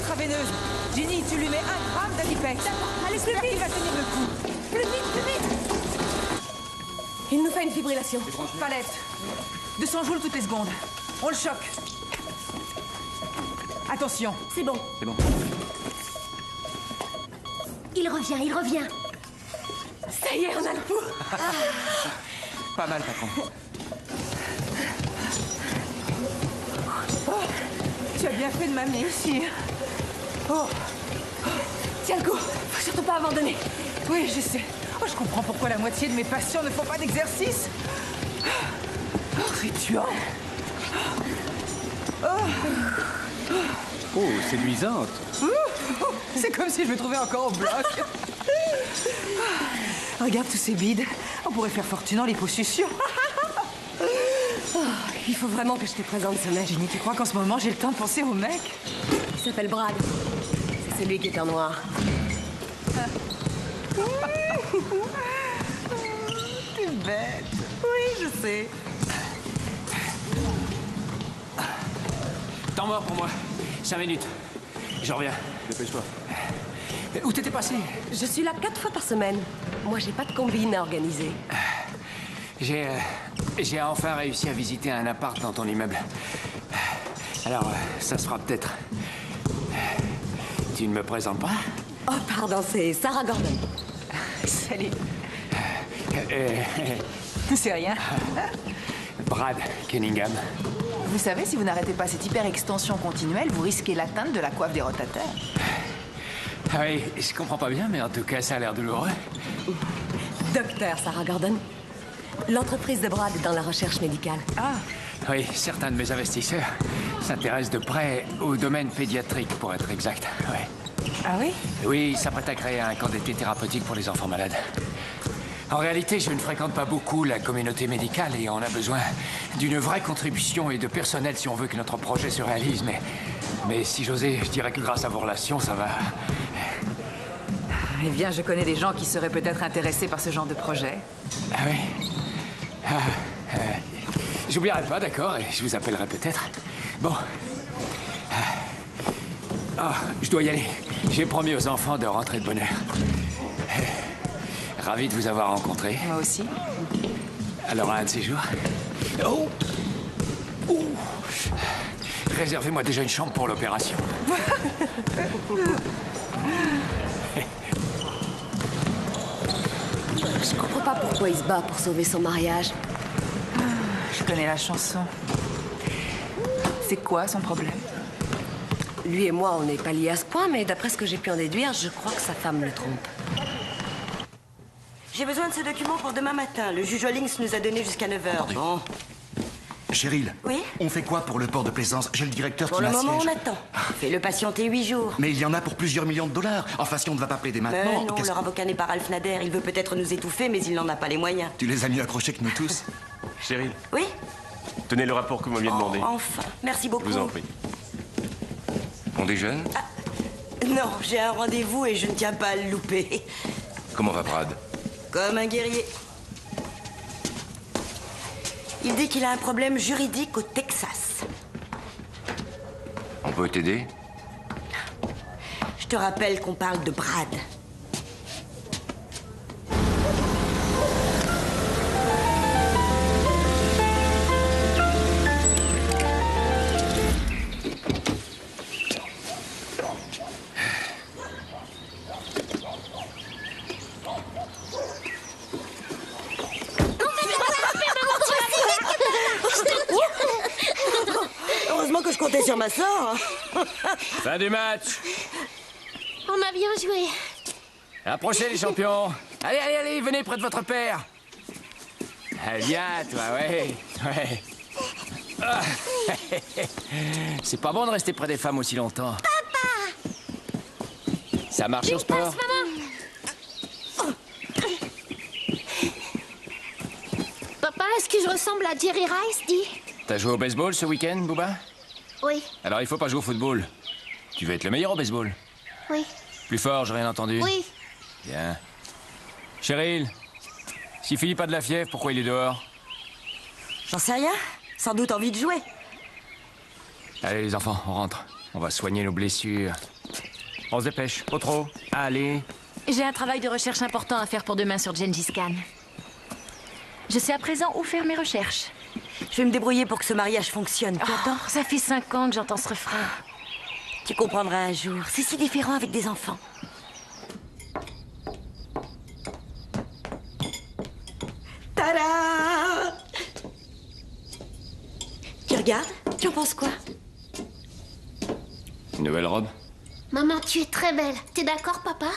intraveineuse. Ginny, tu lui mets 1 gramme d'Adipex. Allez, plus J'espère qu'il vite. va tenir le coup. Plus vite, plus vite. Il nous fait une fibrillation. Palette. 200 joules toutes les secondes. On le choque. Attention. C'est bon. C'est bon. Il revient, il revient. Ça y est, on a le pouls. Pas mal, patron. Oh, tu as bien fait de m'amener ici. Oh, Tiens le coup. Faut surtout pas abandonner. oui, je sais. Oh, je comprends pourquoi la moitié de mes patients ne font pas d'exercice. Oh, rituel. Oh, séduisante. C'est comme si je me trouvais encore au bloc. Regarde tous ces bides. On pourrait faire fortune en liposuction. Il faut vraiment que je te présente ce mec. Ginny, tu crois qu'en ce moment, j'ai le temps de penser au mec? Il s'appelle Brad. C'est celui qui est en noir. T'es bête. Oui, je sais. Temps mort pour moi. 5 minutes. Je reviens. Dépêche-toi. Où t'étais passé? Je suis là 4 fois par semaine. Moi, j'ai pas de combine à organiser. J'ai enfin réussi à visiter un appart dans ton immeuble. Alors, ça se fera peut-être. Tu ne me présentes pas? Oh, pardon, c'est Sarah Gordon. Salut. C'est rien. Brad Cunningham. Vous savez, si vous n'arrêtez pas cette hyper-extension continuelle, vous risquez l'atteinte de la coiffe des rotateurs. Ah oui, je comprends pas bien, mais en tout cas, ça a l'air douloureux. Docteur Sarah Gordon. L'entreprise de Brad est dans la recherche médicale. Ah, Oui, certains de mes investisseurs s'intéressent de près au domaine pédiatrique, pour être exact. Ouais. ah oui? Oui, ils s'apprêtent à créer un camp d'été thérapeutique pour les enfants malades. En réalité, je ne fréquente pas beaucoup la communauté médicale et on a besoin d'une vraie contribution et de personnel si on veut que notre projet se réalise. Mais si j'osais, je dirais que grâce à vos relations, ça va... Eh bien, je connais des gens qui seraient peut-être intéressés par ce genre de projet. Ah oui. J'oublierai pas, d'accord, et je vous appellerai peut-être. Bon. Je dois y aller. J'ai promis aux enfants de rentrer de bonne heure. Ravi de vous avoir rencontré. Moi aussi. Alors, un de ces jours. Oh! Ouh! Réservez-moi déjà une chambre pour l'opération. Je comprends pas pourquoi il se bat pour sauver son mariage. Je connais la chanson. C'est quoi son problème? Lui et moi, on n'est pas liés à ce point, mais d'après ce que j'ai pu en déduire, je crois que sa femme le trompe. J'ai besoin de ce document pour demain matin. Le juge Hollings nous a donné jusqu'à 9h. Attendez. Bon, Cheryl. Oui? On fait quoi pour le port de plaisance? J'ai le directeur pour qui le moment, m'assiège. on attend. Fais-le patienter 8 jours. Mais il y en a pour plusieurs millions de dollars. Enfin, si on ne va pas plaider Mais maintenant... non, qu'est-ce leur que- avocat n'est pas Ralph Nader. Il veut peut-être nous étouffer, mais il n'en a pas les moyens. Tu les as mieux accrochés que nous tous. Cheryl, Oui? tenez le rapport que vous m'aviez demandé. Oh, enfin, merci beaucoup. Je vous en prie. On déjeune? Non, j'ai un rendez-vous et je ne tiens pas à le louper. Comment va Brad? Comme un guerrier. Il dit qu'il a un problème juridique au Texas. On peut t'aider? Je te rappelle qu'on parle de Brad. Heureusement que je comptais sur ma sœur. Fin du match. On a bien joué. Approchez les champions. Allez, allez, allez, venez près de votre père. Ah, viens, toi, ouais. Ouais. Ah. C'est pas bon de rester près des femmes aussi longtemps. Papa! Ça marche au sport? Passe, maman. Papa, est-ce que je ressemble à Jerry Rice, dis? T'as joué au baseball ce week-end, Booba? Oui, Alors il faut pas jouer au football. Tu veux être le meilleur au baseball. oui, Plus fort, j'ai rien entendu. oui. Bien. Cheryl, si Philippe a de la fièvre, pourquoi il est dehors? J'en sais rien. Sans doute envie de jouer. Allez les enfants, on rentre. On va soigner nos blessures. On se dépêche. Pas trop. Allez. J'ai un travail de recherche important à faire pour demain sur Gengis Khan. Je sais à présent où faire mes recherches. Je vais me débrouiller pour que ce mariage fonctionne, tu entends? Ça fait 5 ans que j'entends ce refrain. Tu comprendras un jour. C'est si différent avec des enfants. Tada! Tu regardes? Tu en penses quoi? Une nouvelle robe? Maman, tu es très belle. T'es d'accord, papa?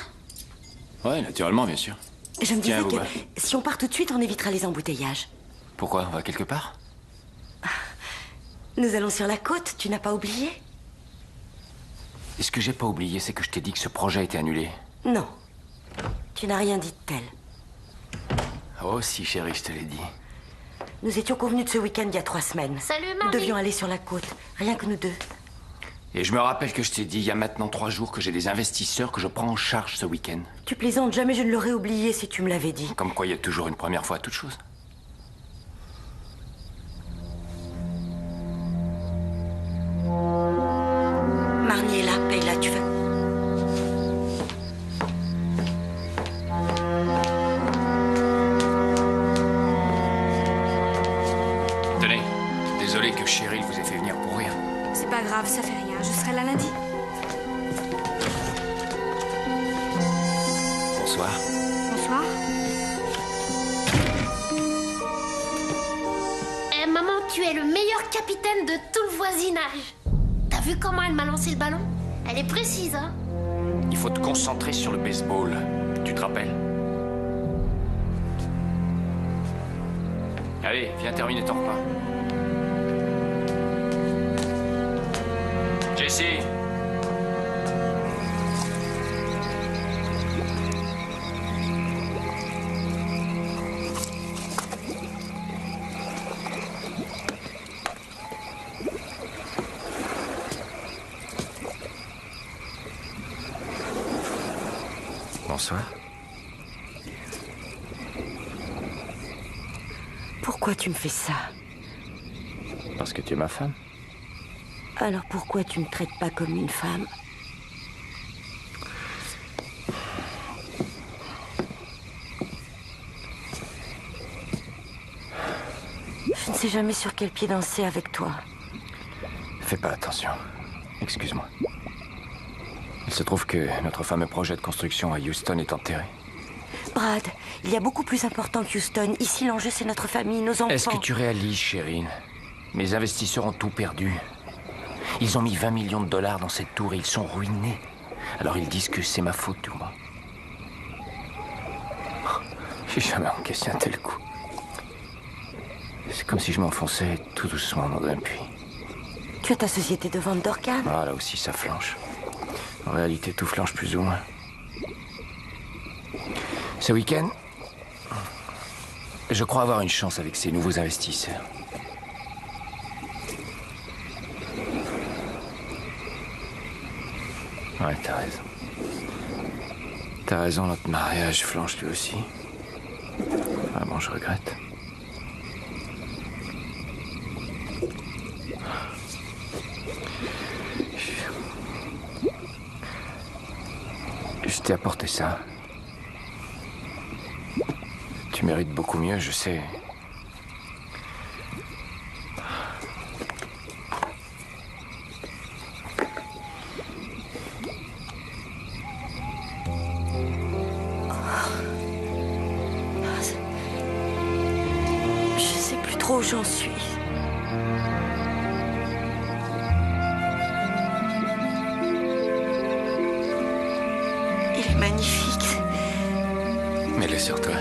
Ouais, naturellement, bien sûr. Je me disais Tiens, que Bouba. si on part tout de suite, on évitera les embouteillages. Pourquoi? On va quelque part? Nous allons sur la côte, tu n'as pas oublié? Et ce que j'ai pas oublié, c'est que je t'ai dit que ce projet était annulé. Non. Tu n'as rien dit de tel. Oh si, chérie, je te l'ai dit. Nous étions convenus de ce week-end il y a 3 semaines. Salut, Nous mamie. devions aller sur la côte, rien que nous deux. Et je me rappelle que je t'ai dit il y a maintenant 3 jours que j'ai des investisseurs que je prends en charge ce week-end. Tu plaisantes, jamais je ne l'aurais oublié si tu me l'avais dit. Comme quoi il y a toujours une première fois à toute chose. Marnie est là, paye-la, tu veux. Tenez, désolé que Cheryl vous ait fait venir pour rien. C'est pas grave, ça fait rien. Je serai là lundi. Bonsoir. Bonsoir. Eh, maman, tu es le meilleur capitaine de tout le voisinage. T'as vu comment elle m'a lancé le ballon? Elle est précise, hein? Il faut te concentrer sur le baseball. Tu te rappelles? Allez, viens terminer ton repas. Jessie. Bonsoir. Pourquoi tu me fais ça? Parce que tu es ma femme. Alors pourquoi tu me traites pas comme une femme? Je ne sais jamais sur quel pied danser avec toi. Fais pas attention. Excuse-moi. Il se trouve que notre fameux projet de construction à Houston est enterré. Brad, il y a beaucoup plus important que Houston. Ici, l'enjeu, c'est notre famille, nos enfants. Est-ce que tu réalises, Cheryl? Mes investisseurs ont tout perdu. Ils ont mis 20 millions de dollars dans cette tour et ils sont ruinés. Alors ils disent que c'est ma faute, tu vois. J'ai jamais encaissé un tel coup. C'est comme si je m'enfonçais tout doucement dans un puits. Tu as ta société de vente d'organes? Ah, là aussi, ça flanche. En réalité, tout flanche plus ou moins. Ce week-end, je crois avoir une chance avec ces nouveaux investisseurs. Ouais, t'as raison. T'as raison, notre mariage flanche lui aussi. Vraiment, je regrette. Je t'ai apporté ça. Tu mérites beaucoup mieux, je sais. Je sais plus trop où j'en suis. Il est magnifique. Mets-le sur toi.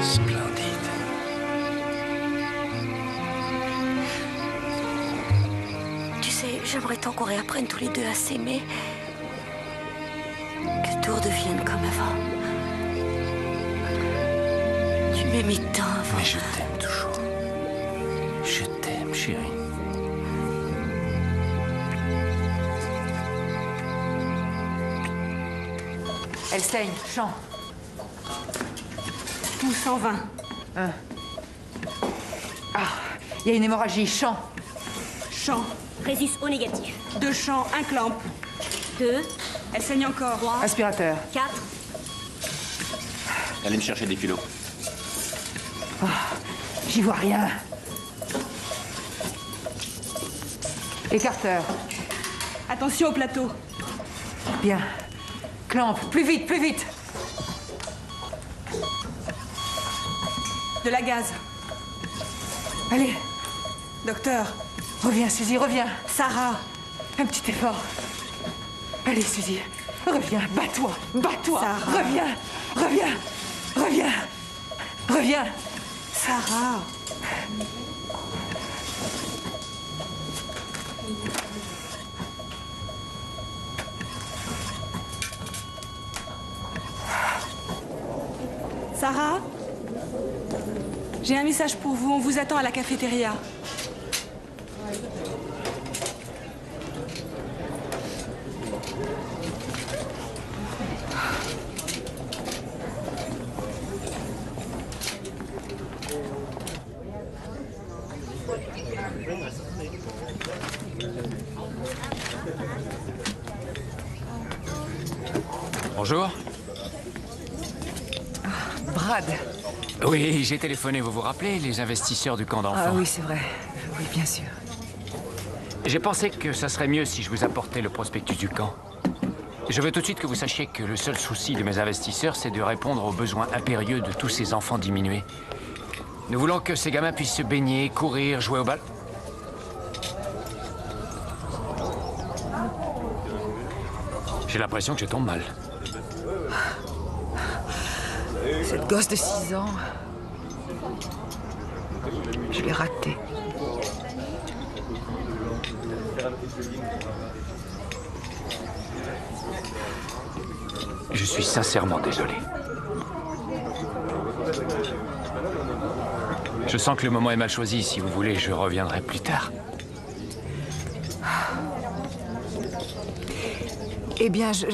Splendide. Tu sais, j'aimerais tant qu'on réapprenne tous les deux à s'aimer. Que tout redevienne comme avant. Tu m'aimais tant avant. Mais je t'aime toujours. Je t'aime, chérie. Elle saigne. Champ. Tout 120. Il y a une hémorragie. Champ. Champ. Résus au négatif. 2 champs, 1 clamp. 2, Elle saigne encore. 3, Aspirateur. 4. Allez me chercher des kilos. J'y vois rien. Écarteur. Attention au plateau. Bien. Clamp. Plus vite, plus vite. De la gaz. Allez. Docteur. Reviens, Suzy, reviens. Sarah. Un petit effort. Allez, Suzy. Reviens. Bats-toi. Bats-toi. Sarah. Reviens. Reviens. Reviens. Reviens. Sarah. Sarah? J'ai un message pour vous. On vous attend à la cafétéria. Bonjour. Brad. Oui, j'ai téléphoné, vous vous rappelez, les investisseurs du camp d'enfants. Ah oui, c'est vrai. Oui, bien sûr. J'ai pensé que ça serait mieux si je vous apportais le prospectus du camp. Je veux tout de suite que vous sachiez que le seul souci de mes investisseurs, c'est de répondre aux besoins impérieux de tous ces enfants diminués. Nous voulons que ces gamins puissent se baigner, courir, jouer au bal. J'ai l'impression que je tombe mal. Cette gosse de 6 ans. Je l'ai ratée. Je suis sincèrement désolé. Je sens que le moment est mal choisi. Si vous voulez, je reviendrai plus tard. Eh bien, je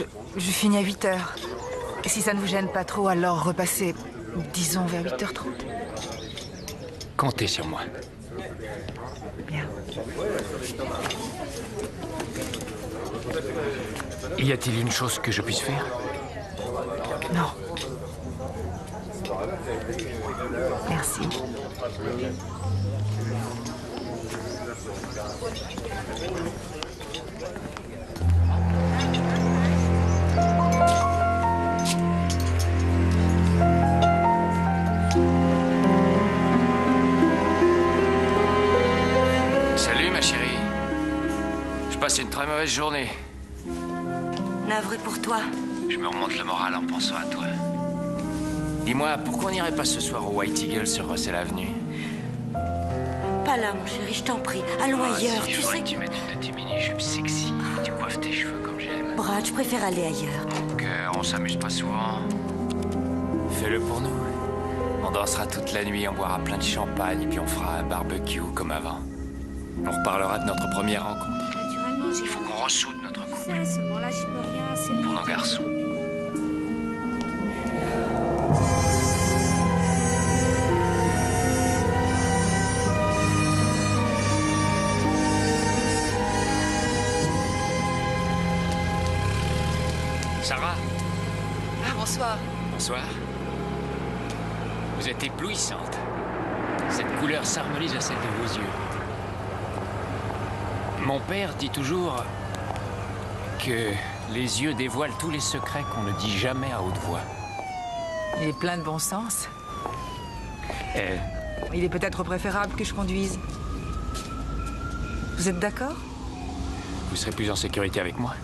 finis à 8 heures. Et si ça ne vous gêne pas trop, alors repassez, disons, vers 8h30. Comptez sur moi. Bien. Y a-t-il une chose que je puisse faire? Non. Merci. Salut, ma chérie. Je passe une très mauvaise journée. Navré pour toi. Je me remonte le moral en pensant à toi. Dis-moi, pourquoi on n'irait pas ce soir au White Eagle sur Russell Avenue? Pas là, mon chéri, je t'en prie. Allons ailleurs. Si, je voudrais que tu mettes une de tes mini-jupes sexy. Tu coiffes tes cheveux comme j'aime. Brad, je préfère aller ailleurs. Donc, on s'amuse pas souvent. Fais-le pour nous. On dansera toute la nuit, on boira plein de champagne, et puis on fera un barbecue comme avant. On reparlera de notre première rencontre. Naturellement, Il faut qu'on ressoude notre couple. Sérieusement, là, j'y peux rien. C'est Pour nos garçons. Sarah, Ah, bonsoir. bonsoir. Vous êtes éblouissante. Cette couleur s'harmonise à celle de vos yeux. Mon père dit toujours que les yeux dévoilent tous les secrets qu'on ne dit jamais à haute voix. Il est plein de bon sens. Euh, Il est peut-être préférable que je conduise. Vous êtes d'accord? vous serez plus en sécurité avec moi.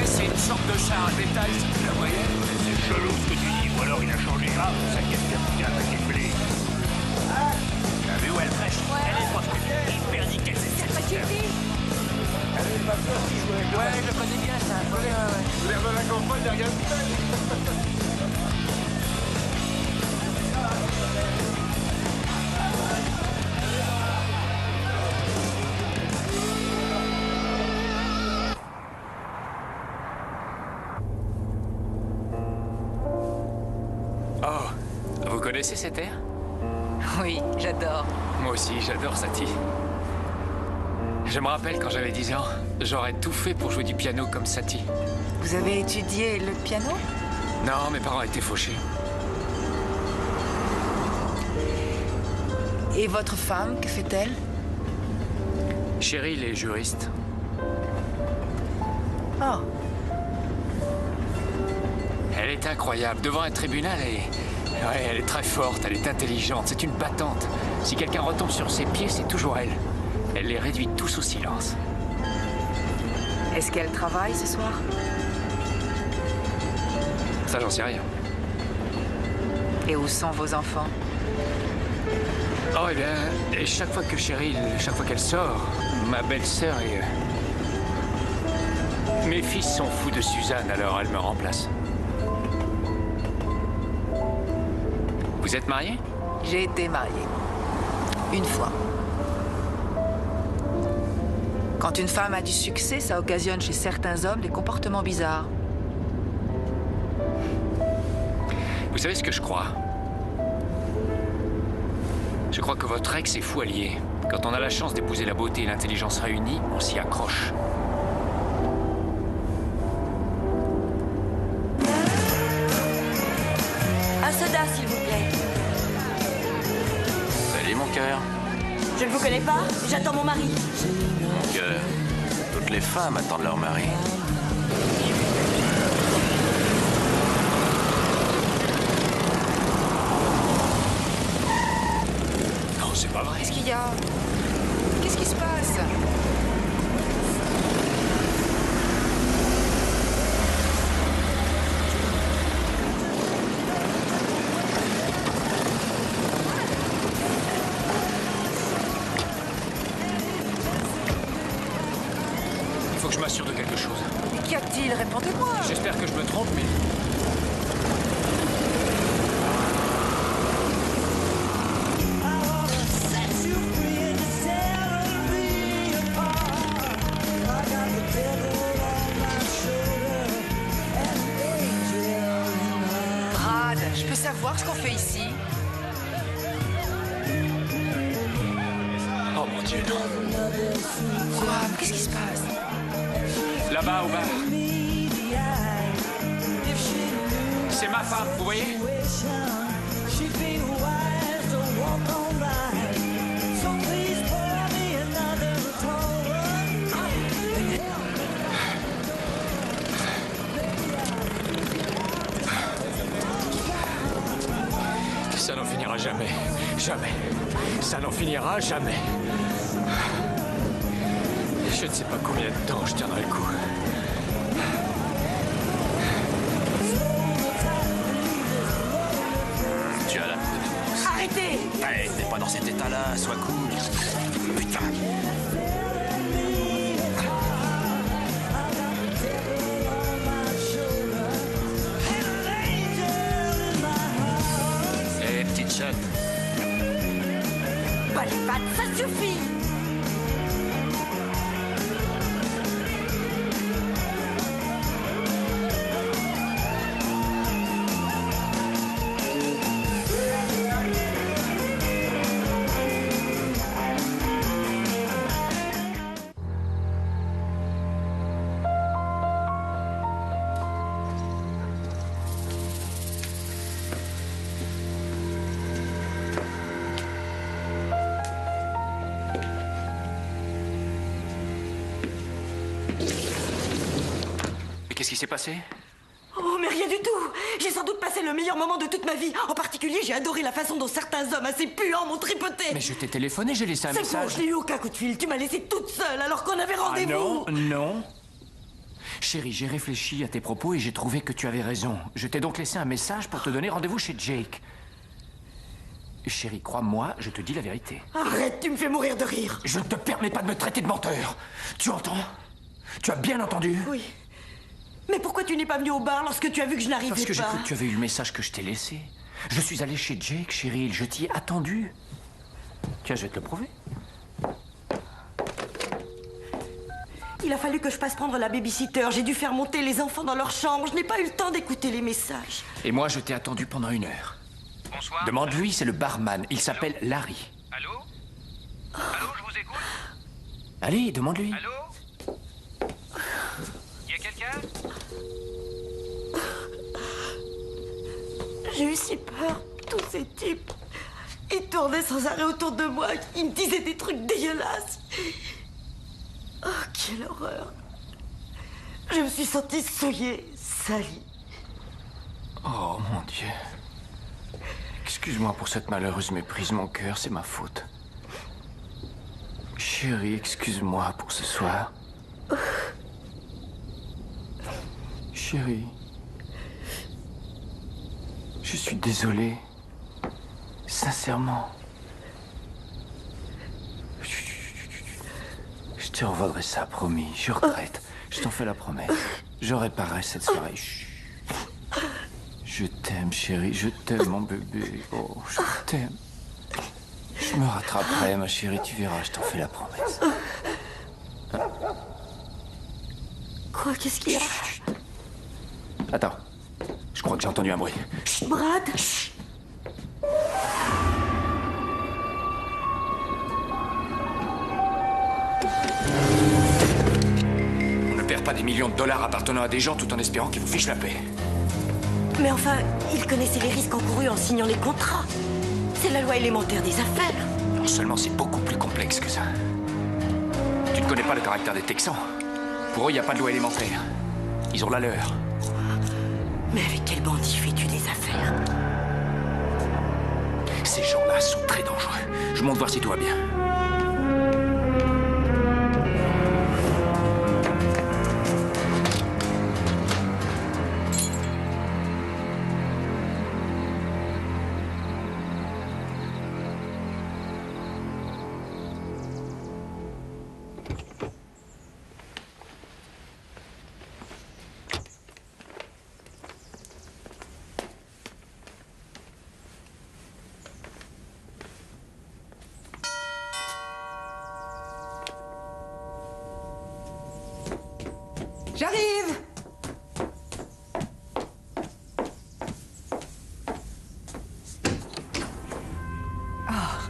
C'est une sorte de char à détail, si tu la voyais. C'est chelou ce que tu dis, ou alors il a changé grave, ça qu'est-ce qu'il a attaqué de blé. T'as vu où elle prêche? Elle est proche, hyper nickel, c'est pas qui dit. Ouais, je le connais bien, ça. L'air de la campagne, regarde. connaissez cet air? Oui, j'adore. Moi aussi, j'adore Satie. Je me rappelle quand j'avais 10 ans, j'aurais tout fait pour jouer du piano comme Satie. Vous avez étudié le piano? Non, mes parents étaient fauchés. Et votre femme, que fait-elle? Cheryl est juriste. Oh. Elle est incroyable. Devant un tribunal, elle est très forte, elle est intelligente, c'est une battante. Si quelqu'un retombe sur ses pieds, c'est toujours elle. Elle les réduit tous au silence. Est-ce qu'elle travaille ce soir? Ça, j'en sais rien. Et où sont vos enfants? Oh, eh bien, et chaque fois que Cheryl, chaque fois qu'elle sort, ma belle-sœur et... mes fils sont fous de Suzanne, alors elle me remplace. Vous êtes marié? J'ai été mariée. Une fois. Quand une femme a du succès, ça occasionne chez certains hommes des comportements bizarres. Vous savez ce que je crois? Je crois que votre ex est fou allié. Quand on a la chance d'épouser la beauté et l'intelligence réunies, on s'y accroche. Un soda, s'il vous plaît. Salut, mon cœur. Je ne vous connais pas, j'attends mon mari. Mon cœur. Toutes les femmes attendent leur mari. Non, c'est pas vrai. Qu'est-ce qu'il y a? Qu'est-ce qui se passe? Il faut que je m'assure de quelque chose. Qu'y a-t-il? Répondez-moi. J'espère que je me trompe, mais... Brad, je peux savoir ce qu'on fait ici? Oh mon Dieu, non. Quoi? Qu'est-ce qui se passe? Là-bas, au bar. C'est ma femme, vous voyez? Ça n'en finira jamais. Jamais. Ça n'en finira jamais. Je ne sais pas combien de temps je tiendrai le coup. Tu as la... Arrêtez! Hey, t'es pas dans cet état-là, sois cool. Putain. Hé, petite chatte. Pas les pattes, ça suffit! Qu'est-ce qui s'est passé? Oh, mais rien du tout! J'ai sans doute passé le meilleur moment de toute ma vie. En particulier, j'ai adoré la façon dont certains hommes assez puants m'ont tripoté. Mais je t'ai téléphoné, j'ai laissé un C'est message. faux, je n'ai eu aucun coup de fil. Tu m'as laissé toute seule alors qu'on avait rendez-vous. Non, non. Chérie, j'ai réfléchi à tes propos et j'ai trouvé que tu avais raison. Je t'ai donc laissé un message pour te donner rendez-vous chez Jake. Chérie, crois-moi, je te dis la vérité. Arrête, tu me fais mourir de rire. Je ne te permets pas de me traiter de menteur. Tu entends? Tu as bien entendu? Oui. Mais pourquoi tu n'es pas venu au bar lorsque tu as vu que je n'arrivais pas? Parce que j'ai cru que tu avais eu le message que je t'ai laissé. Je suis allé chez Jake, Cheryl. Je t'y ai attendu. Tiens, je vais te le prouver. Il a fallu que je passe prendre la babysitter. J'ai dû faire monter les enfants dans leur chambre. Je n'ai pas eu le temps d'écouter les messages. Et moi, je t'ai attendu pendant 1 heure. Bonsoir. Demande-lui, c'est le barman. Il s'appelle Larry. Allô? Allô, je vous écoute? Allez, demande-lui. Allô? Y a quelqu'un? J'ai eu si peur. Tous ces types. Ils tournaient sans arrêt autour de moi. Ils me disaient des trucs dégueulasses. Oh, quelle horreur. Je me suis sentie souillée, salie. Oh, mon Dieu. Excuse-moi pour cette malheureuse méprise, mon cœur, c'est ma faute. Chérie, excuse-moi pour ce soir. Chérie. Je suis désolé. Sincèrement. Je te revaudrai ça, promis. Je regrette. Je t'en fais la promesse. Je réparerai cette soirée. Chut. Je t'aime, chérie. Je t'aime, mon bébé. Oh, je t'aime. Je me rattraperai, ma chérie. Tu verras, je t'en fais la promesse. Quoi? Qu'est-ce qu'il y a? Attends. Je crois que j'ai entendu un bruit. Brad? On ne perd pas des millions de dollars appartenant à des gens tout en espérant qu'ils vous fichent la paix. Mais enfin, il connaissait les risques encourus en signant les contrats. C'est la loi élémentaire des affaires. Non seulement c'est beaucoup plus complexe que ça. Tu ne connais pas le caractère des Texans. Pour eux, il n'y a pas de loi élémentaire. Ils ont la leur. Mais avec quel bandit fais-tu des affaires? Ces gens-là sont très dangereux. Je monte voir si tout va bien. J'arrive!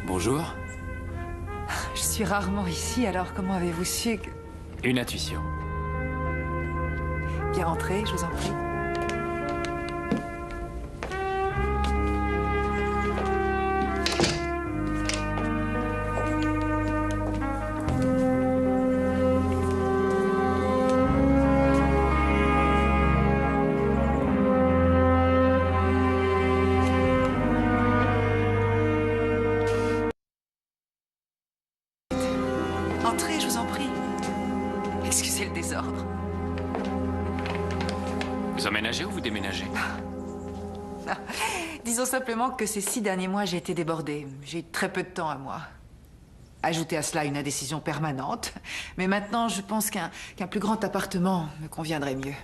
Bonjour. Je suis rarement ici, alors comment avez-vous su que... Une intuition. Bien rentré, je vous en prie. Entrez, je vous en prie. Excusez le désordre. Vous emménagez ou vous déménagez? Disons simplement que ces 6 derniers mois, j'ai été débordée. J'ai eu très peu de temps à moi. Ajoutez à cela une indécision permanente. Mais maintenant, je pense qu'un plus grand appartement me conviendrait mieux.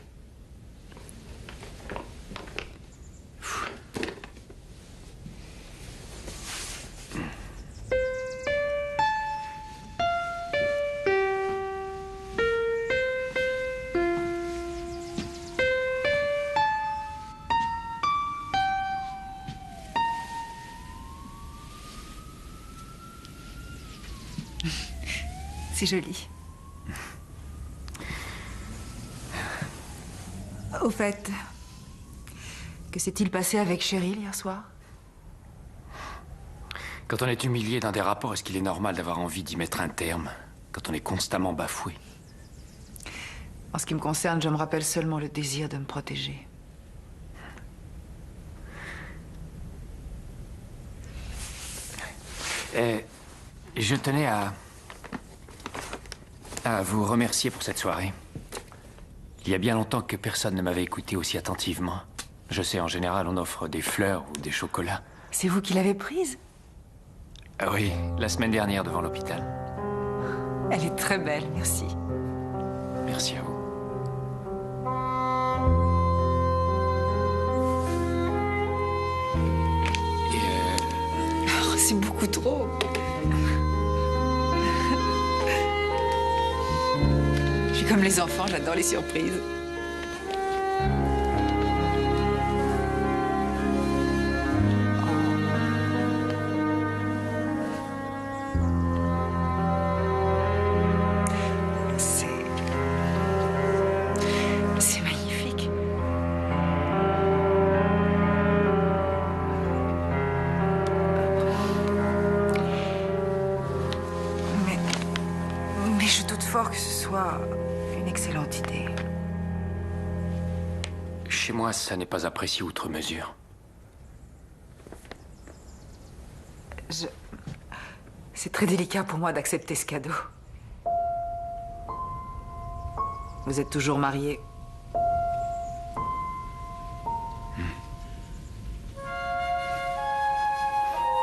C'est joli. Au fait, que s'est-il passé avec Cheryl hier soir? Quand on est humilié dans des rapports, est-ce qu'il est normal d'avoir envie d'y mettre un terme? Quand on est constamment bafoué? En ce qui me concerne, je me rappelle seulement le désir de me protéger. Je tenais à vous remercier pour cette soirée. Il y a bien longtemps que personne ne m'avait écouté aussi attentivement. Je sais, en général, on offre des fleurs ou des chocolats. C'est vous qui l'avez prise? Ah oui, la semaine dernière devant l'hôpital. Elle est très belle, merci. Merci à vous. Oh, c'est beaucoup trop. Je suis comme les enfants, j'adore les surprises. Oh. toi une excellente idée. Chez moi, ça n'est pas apprécié outre mesure. C'est très délicat pour moi d'accepter ce cadeau. Vous êtes toujours mariés.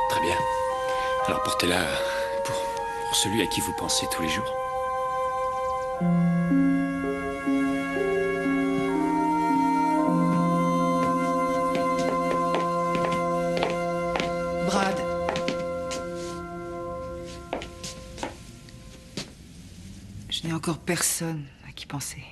Très bien. Alors portez-la pour celui à qui vous pensez tous les jours. Brad. Je n'ai encore personne à qui penser.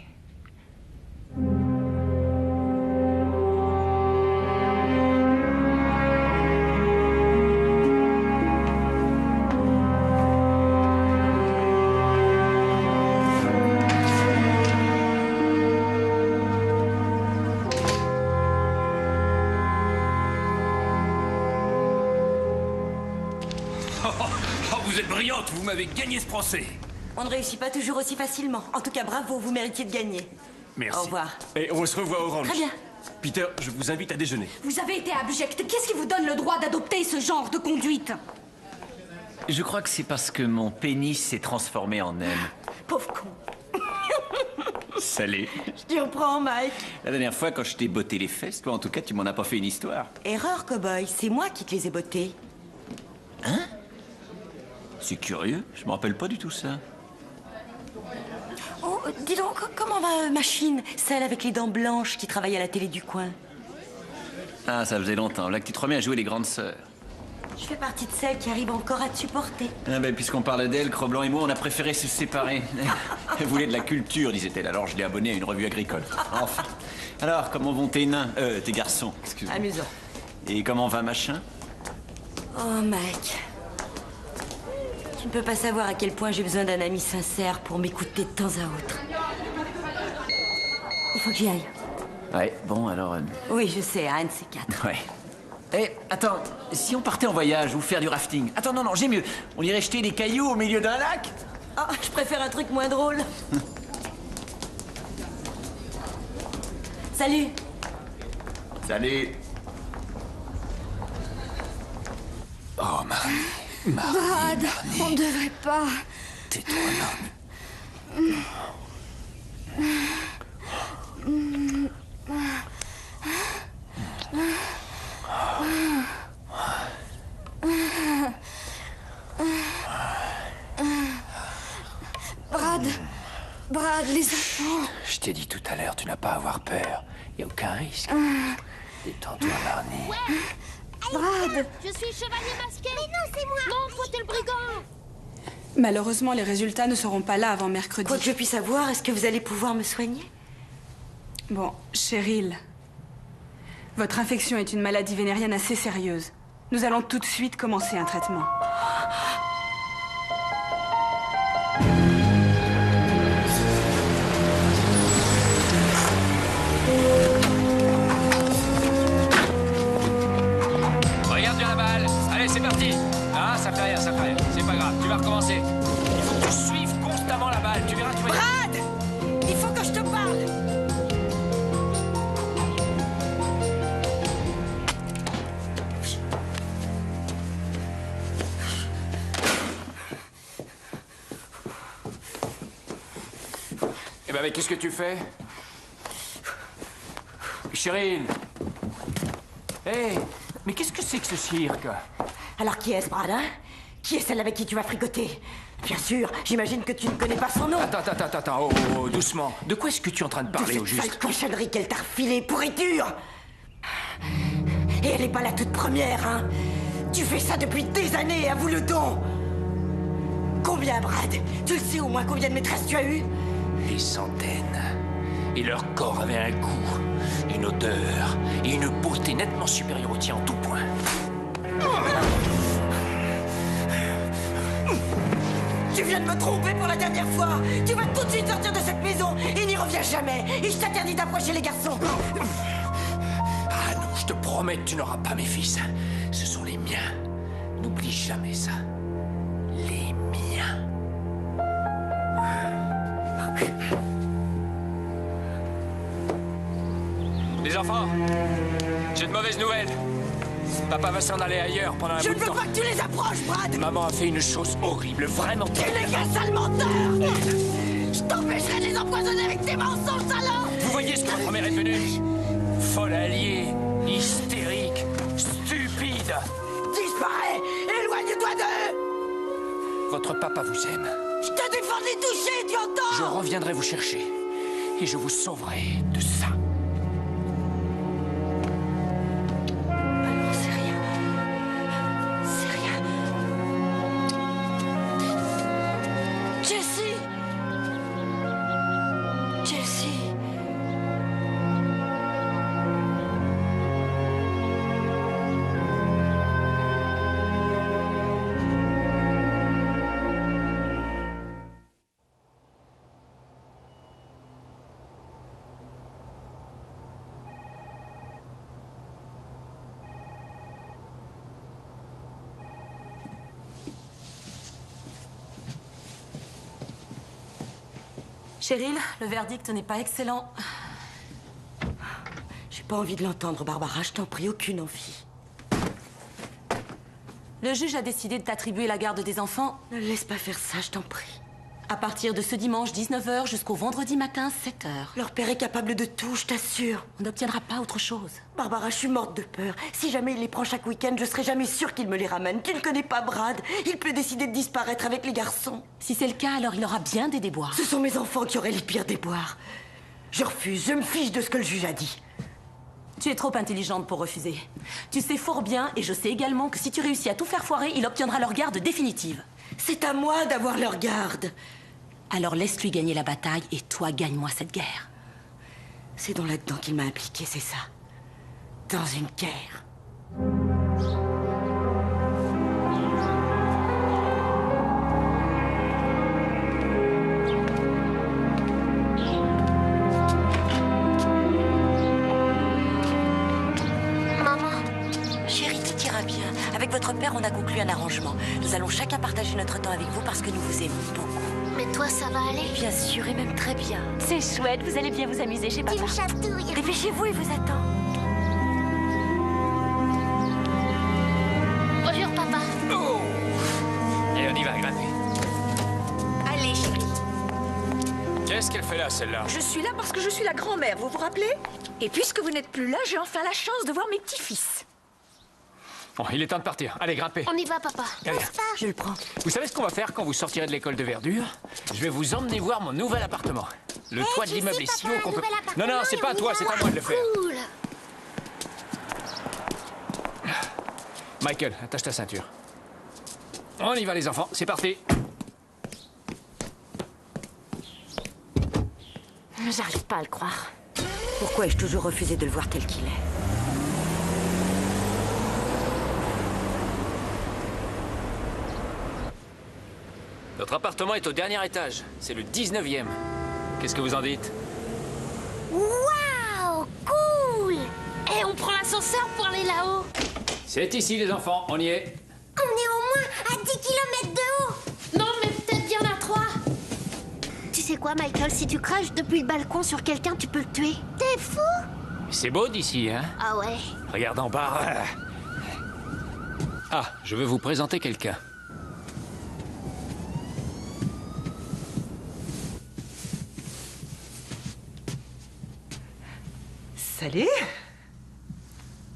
Vous êtes brillante, vous m'avez gagné ce procès. On ne réussit pas toujours aussi facilement. En tout cas, bravo, vous méritiez de gagner. Merci. Au revoir. Et on se revoit au ranch. Très bien. Peter, je vous invite à déjeuner. Vous avez été abject. Qu'est-ce qui vous donne le droit d'adopter ce genre de conduite? Je crois que c'est parce que mon pénis s'est transformé en M. Pauvre con. Salut. Je t'y reprends, Mike. La dernière fois, quand je t'ai botté les fesses, toi, en tout cas, tu m'en as pas fait une histoire. Erreur, cowboy. C'est moi qui te les ai bottés. Hein? C'est curieux. Je me rappelle pas du tout ça. Oh, dis donc, comment va Machine, celle avec les dents blanches qui travaille à la télé du coin? Ah, ça faisait longtemps. Là que tu te remets à jouer les grandes sœurs. Je fais partie de celles qui arrivent encore à te supporter. Ah ben, puisqu'on parle d'elle, Cro-Blanc et moi, on a préféré se séparer. Elle voulait de la culture, disait-elle. Alors je l'ai abonnée à une revue agricole. Enfin. Alors, comment vont tes nains? Tes garçons, excuse-moi. Amusant. Et comment va machin? Oh, Mike. Tu ne peux pas savoir à quel point j'ai besoin d'un ami sincère pour m'écouter de temps à autre. Il faut que j'y aille. Ouais, bon, alors... Oui, je sais, un de ces quatre. Ouais. Eh, attends, si on partait en voyage ou faire du rafting... Attends, non, j'ai mieux. On irait jeter des cailloux au milieu d'un lac? Ah, je préfère un truc moins drôle. Salut. Salut. Oh, Marie. Brad, on devrait pas. Tais-toi, Marie. Brad, les enfants. Je t'ai dit tout à l'heure, tu n'as pas à avoir peur. Il n'y a aucun risque. Détends-toi, Marnie. Brad. Je suis chevalier masqué. Mais non, c'est moi. Non, toi t'es le brigand. Malheureusement, les résultats ne seront pas là avant mercredi. Quoi que je puisse savoir, est-ce que vous allez pouvoir me soigner? Bon, Cheryl, votre infection est une maladie vénérienne assez sérieuse. Nous allons tout de suite commencer un traitement. Regarde bien la balle. Allez, c'est parti. Ah, ça fait rien, ça fait rien. C'est pas grave, tu vas recommencer. Il faut que tu suives constamment la balle. Tu verras, tu vas... Brad! Il faut que je te parle! Eh ben, mais qu'est-ce que tu fais? Cheryl! Hé! Mais qu'est-ce que c'est que ce cirque? Alors qui est-ce, Brad, hein? Qui est celle avec qui tu vas fricoter? Bien sûr, j'imagine que tu ne connais pas son nom. Attends, oh, doucement. De quoi est-ce que tu es en train de parler, au De cette juste? sale cochonnerie qu'elle t'a refilée, pourriture! Et elle n'est pas la toute première, hein? Tu fais ça depuis des années, avoue le don! Combien, Brad? Tu le sais au moins combien de maîtresses tu as eu? Des centaines. Et leur corps avait un goût, une odeur et une beauté nettement supérieure au tien en tout point. Tu viens de me tromper pour la dernière fois! Tu vas tout de suite sortir de cette maison et n'y reviens jamais! Et je t'interdis d'approcher les garçons! Ah non, je te promets que tu n'auras pas mes fils. Ce sont les miens. N'oublie jamais ça. Les miens. Les enfants, j'ai de mauvaises nouvelles. Papa va s'en aller ailleurs pendant un bout de temps. Je ne veux pas que tu les approches, Brad! Maman a fait une chose horrible, vraiment Tu terrible. n'es qu'un sale menteur! Je t'empêcherai de les empoisonner avec tes mensonges, salope! Vous voyez ce que votre mère est devenue? Folle alliée, hystérique, stupide. Disparais! Éloigne-toi d'eux! Votre papa vous aime. Je te défends de les toucher, tu entends? Je reviendrai vous chercher et je vous sauverai de ça. Alors, c'est rien. C'est rien. Jessie! Jessie! Cheryl, le verdict n'est pas excellent. J'ai pas envie de l'entendre, Barbara, je t'en prie, aucune envie. Le juge a décidé de t'attribuer la garde des enfants. Ne laisse pas faire ça, je t'en prie. À partir de ce dimanche 19h jusqu'au vendredi matin 7h. Leur père est capable de tout, je t'assure. On n'obtiendra pas autre chose. Barbara, je suis morte de peur. Si jamais il les prend chaque week-end, je serai jamais sûre qu'il me les ramène. Tu ne connais pas Brad. Il peut décider de disparaître avec les garçons. Si c'est le cas, alors il aura bien des déboires. Ce sont mes enfants qui auraient les pires déboires. Je refuse, je me fiche de ce que le juge a dit. Tu es trop intelligente pour refuser. Tu sais fort bien, et je sais également que si tu réussis à tout faire foirer, il obtiendra leur garde définitive. C'est à moi d'avoir leur garde. Alors laisse-lui gagner la bataille, et toi, gagne-moi cette guerre. C'est dans là-dedans qu'il m'a impliqué, c'est ça. Dans une guerre. Avec votre père, on a conclu un arrangement. Nous allons chacun partager notre temps avec vous parce que nous vous aimons beaucoup. Mais toi, ça va aller? Bien sûr, et même très bien. C'est chouette, vous allez bien vous amuser chez Tu papa. me chatouilles. Dépêchez-vous, il vous attend. Bonjour, papa. Oh! Et on y va, grimper. Allez, chérie. Qu'est-ce qu'elle fait là, celle-là? Je suis là parce que je suis la grand-mère, vous vous rappelez? Et puisque vous n'êtes plus là, j'ai enfin la chance de voir mes petits-fils. Bon, il est temps de partir. Allez, grimpez. On y va, papa. Allez. Je le prends. Vous savez ce qu'on va faire quand vous sortirez de l'école de verdure? Je vais vous emmener voir mon nouvel appartement. Le toit de l'immeuble est si haut qu'on peut... Non, non, c'est pas à toi, c'est à moi de le faire. Cool. Michael, attache ta ceinture. On y va, les enfants. C'est parti. J'arrive pas à le croire. Pourquoi ai-je toujours refusé de le voir tel qu'il est? Notre appartement est au dernier étage. C'est le 19e. Qu'est-ce que vous en dites? Waouh, cool. Et on prend l'ascenseur pour aller là-haut. C'est ici, les enfants. On y est. On est au moins à 10 km de haut. Non, mais peut-être bien à 3. Tu sais quoi, Michael? Si tu craches depuis le balcon sur quelqu'un, tu peux le tuer. T'es fou? C'est beau d'ici, hein? Ah ouais. Regarde en bas. Ah, je veux vous présenter quelqu'un. Salut.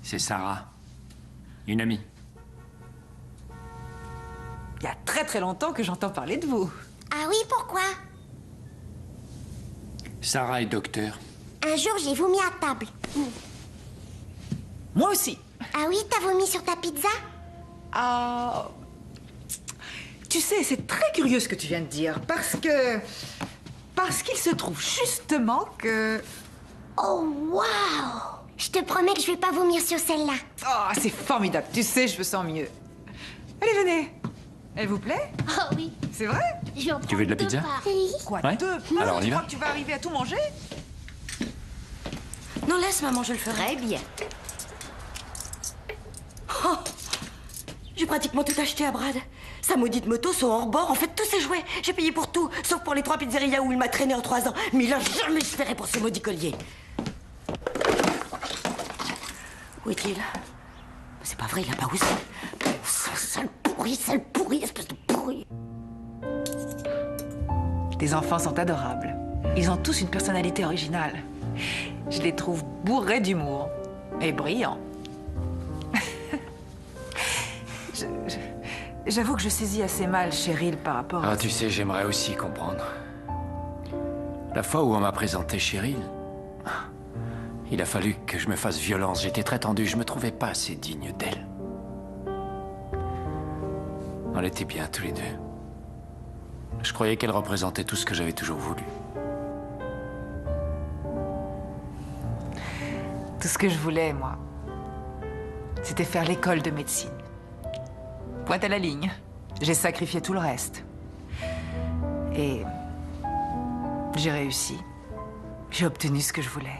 C'est Sarah. Une amie. Il y a très très longtemps que j'entends parler de vous. Ah oui, pourquoi? Sarah est docteur. Un jour, j'ai vomi à table. Moi aussi. Ah oui, t'as vomi sur ta pizza? Ah... Tu sais, c'est très curieux ce que tu viens de dire, parce qu'il se trouve justement que... Oh, waouh! Je te promets que je vais pas vomir sur celle-là. Oh, c'est formidable. Tu sais, je me sens mieux. Allez, venez. Elle vous plaît? Oh oui. C'est vrai? Je vais en Tu veux de la prendre deux pizza? parts. Oui. Quoi, Ouais. deux? Alors, on y Tu va? crois que tu vas arriver à tout manger? Non, laisse, maman, je le ferai. Très bien. Oh, j'ai pratiquement tout acheté à Brad. Sa maudite moto, son hors-bord, en fait, tous ses jouets. J'ai payé pour tout, sauf pour les 3 pizzerias où il m'a traîné en 3 ans. Mais il a jamais espéré pour ce maudit collier. Où est-il? C'est pas vrai, il a pas osé. Sale pourri, espèce de pourri. Tes enfants sont adorables. Ils ont tous une personnalité originale. Je les trouve bourrés d'humour et brillants. J'avoue que je saisis assez mal Cheryl par rapport à... Ah, tu sais, j'aimerais aussi comprendre. La fois où on m'a présenté Cheryl, il a fallu que je me fasse violence. J'étais très tendu, je me trouvais pas assez digne d'elle. On était bien tous les deux. Je croyais qu'elle représentait tout ce que j'avais toujours voulu. Tout ce que je voulais, moi, c'était faire l'école de médecine. Pointe à la ligne. J'ai sacrifié tout le reste. Et j'ai réussi. J'ai obtenu ce que je voulais.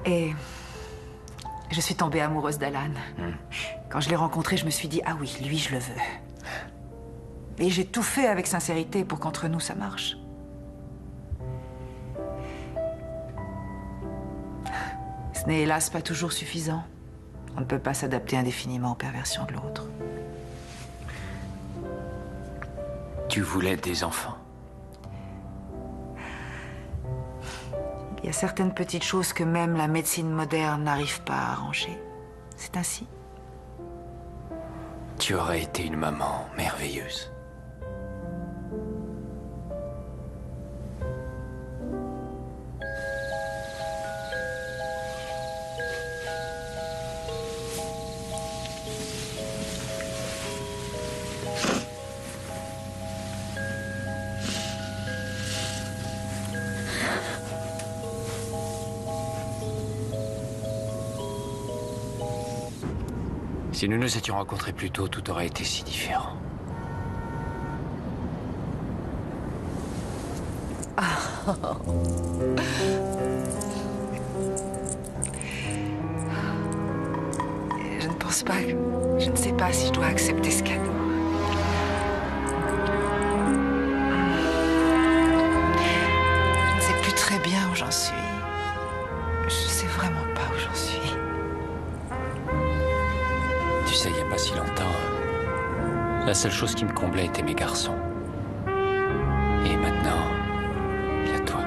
Et je suis tombée amoureuse d'Alan. Quand je l'ai rencontré, je me suis dit, ah oui, lui, je le veux. Et j'ai tout fait avec sincérité pour qu'entre nous, ça marche. Ce n'est hélas pas toujours suffisant. On ne peut pas s'adapter indéfiniment aux perversions de l'autre. Tu voulais des enfants? Il y a certaines petites choses que même la médecine moderne n'arrive pas à arranger. C'est ainsi. Tu aurais été une maman merveilleuse. Si nous nous étions rencontrés plus tôt, tout aurait été si différent. Je ne pense pas que... Je ne sais pas si je dois accepter ce cadeau. Je ne sais plus très bien où j'en suis. Je sais vraiment pas où j'en suis. Tu sais, il n'y a pas si longtemps, la seule chose qui me comblait était mes garçons. Et maintenant, il y a toi.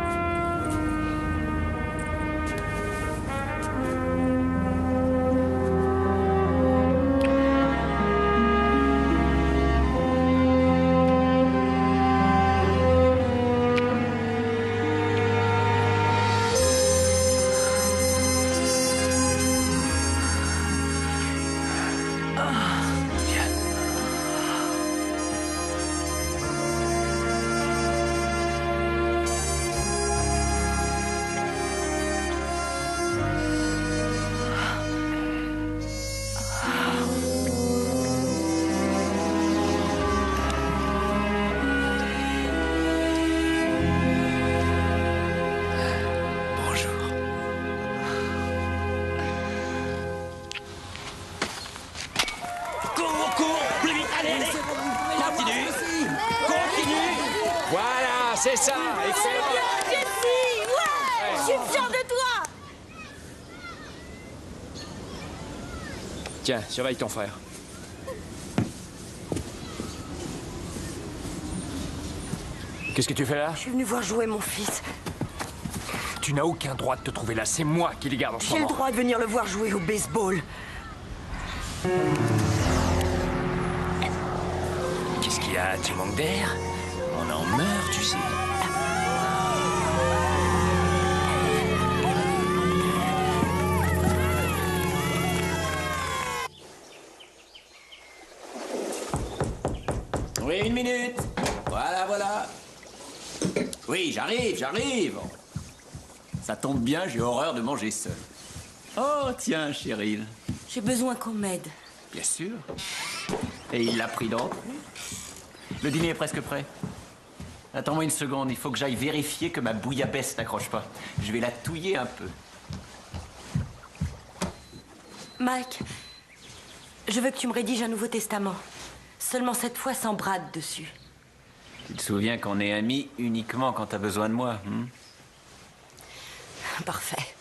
Voilà, c'est ça, excellent. C'est bien, Jessie. Ouais, je suis fière de toi. Tiens, surveille ton frère. Qu'est-ce que tu fais là? Je suis venue voir jouer mon fils. Tu n'as aucun droit de te trouver là, c'est moi qui les garde en ce J'ai le moment. droit de venir le voir jouer au baseball. Qu'est-ce qu'il y a? Tu manques d'air? On en meurt, tu sais. Oui, 1 minute. Voilà, voilà. Oui, j'arrive. Ça tombe bien, j'ai horreur de manger seul. Oh, tiens, Cheryl. J'ai besoin qu'on m'aide. Bien sûr. Et il l'a pris d'entrée. Le dîner est presque prêt. Attends-moi une seconde, il faut que j'aille vérifier que ma bouillabaisse n'accroche pas. Je vais la touiller un peu. Mike, je veux que tu me rédiges un Nouveau Testament. Seulement cette fois sans Brad dessus. Tu te souviens qu'on est amis uniquement quand t'as besoin de moi, Parfait.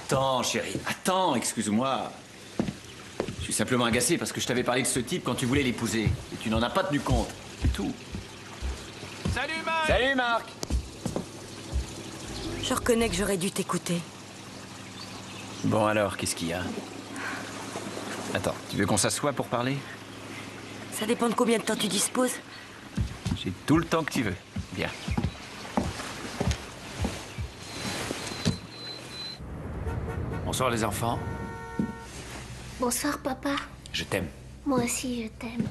Attends, chérie, attends, excuse-moi. Je suis simplement agacé parce que je t'avais parlé de ce type quand tu voulais l'épouser. Et tu n'en as pas tenu compte. C'est tout. Salut, Marc! Salut, Marc! Je reconnais que j'aurais dû t'écouter. Bon alors, qu'est-ce qu'il y a? Attends, tu veux qu'on s'assoie pour parler? Ça dépend de combien de temps tu disposes. J'ai tout le temps que tu veux. Bien. Bonsoir les enfants. Bonsoir, papa. Je t'aime. Moi aussi, je t'aime.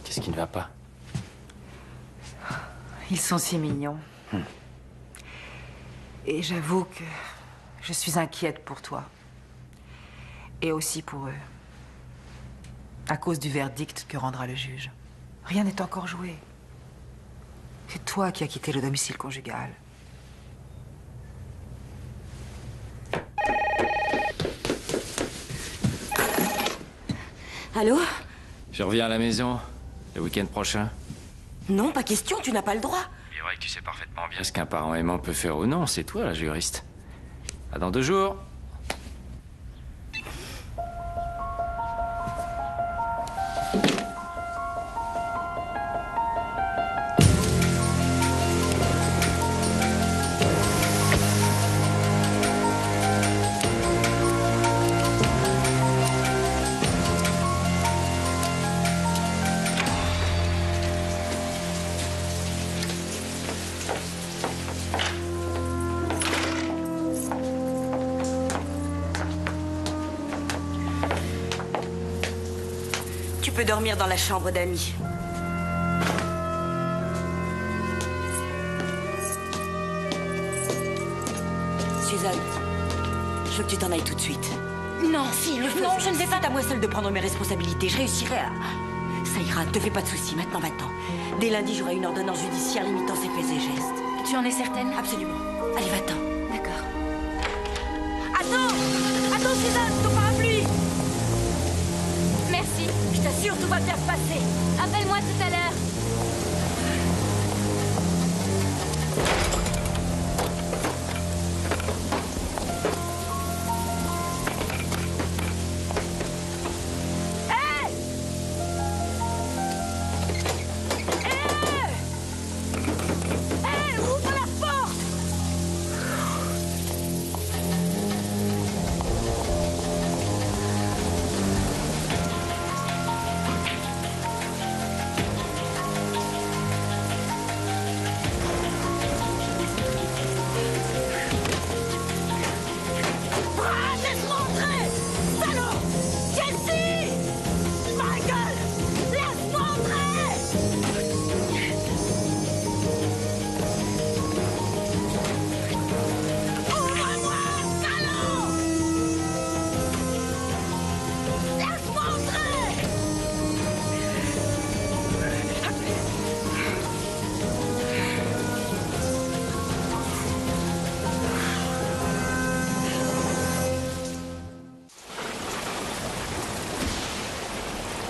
Qu'est-ce qui ne va pas? Ils sont si mignons. Et j'avoue que je suis inquiète pour toi. Et aussi pour eux. À cause du verdict que rendra le juge. Rien n'est encore joué. C'est toi qui as quitté le domicile conjugal. Allô? Je reviens à la maison le week-end prochain. Non, pas question, tu n'as pas le droit. Il est vrai que tu sais parfaitement bien ce qu'un parent aimant peut faire ou non. C'est toi la juriste. À dans 2 jours. Tu peux dormir dans la chambre d'Annie. Suzanne, je veux que tu t'en ailles tout de suite. Non, si, le feu. Non, je ne vais pas. C'est à moi seule de prendre mes responsabilités. Je réussirai à... Ça ira, ne te fais pas de soucis. Maintenant, va-t'en. Dès lundi, j'aurai une ordonnance judiciaire limitant ses faits et gestes. Tu en es certaine? Absolument. Allez, va-t'en. D'accord. Attends! Attends, Suzanne, ton parapluie! Merci. Je t'assure, tout va bien se passer. Appelle-moi tout à l'heure. Ouvre la porte!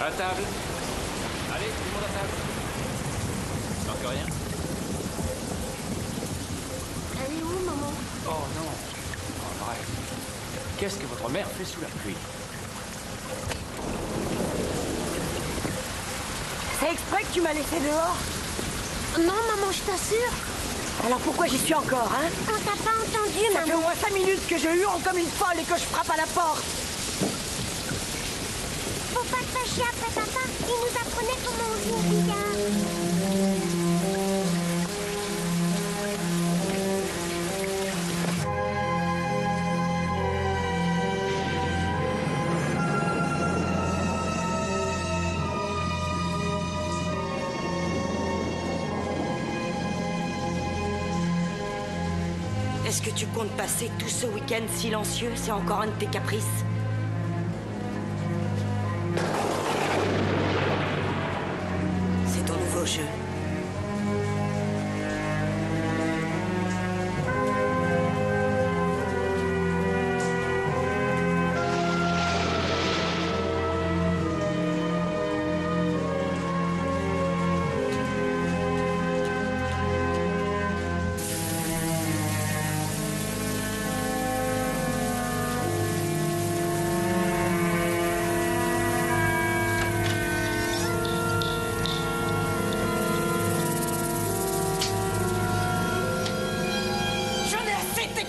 À table. Allez, tout le monde à table. Encore rien? Elle est où, maman? Oh non. Oh, bref. Qu'est-ce que votre mère fait sous la pluie? C'est exprès que tu m'as laissé dehors? Non, maman, je t'assure. Alors pourquoi j'y suis encore, hein? On t'a pas entendu, Ça fait au maman. moins 5 minutes que je hurle comme une folle et que je frappe à la porte. Faut pas te fâcher après papa. Il nous apprenait comment on joue au billard. Est-ce que tu comptes passer tout ce week-end silencieux? C'est encore un de tes caprices? C'est ton nouveau jeu.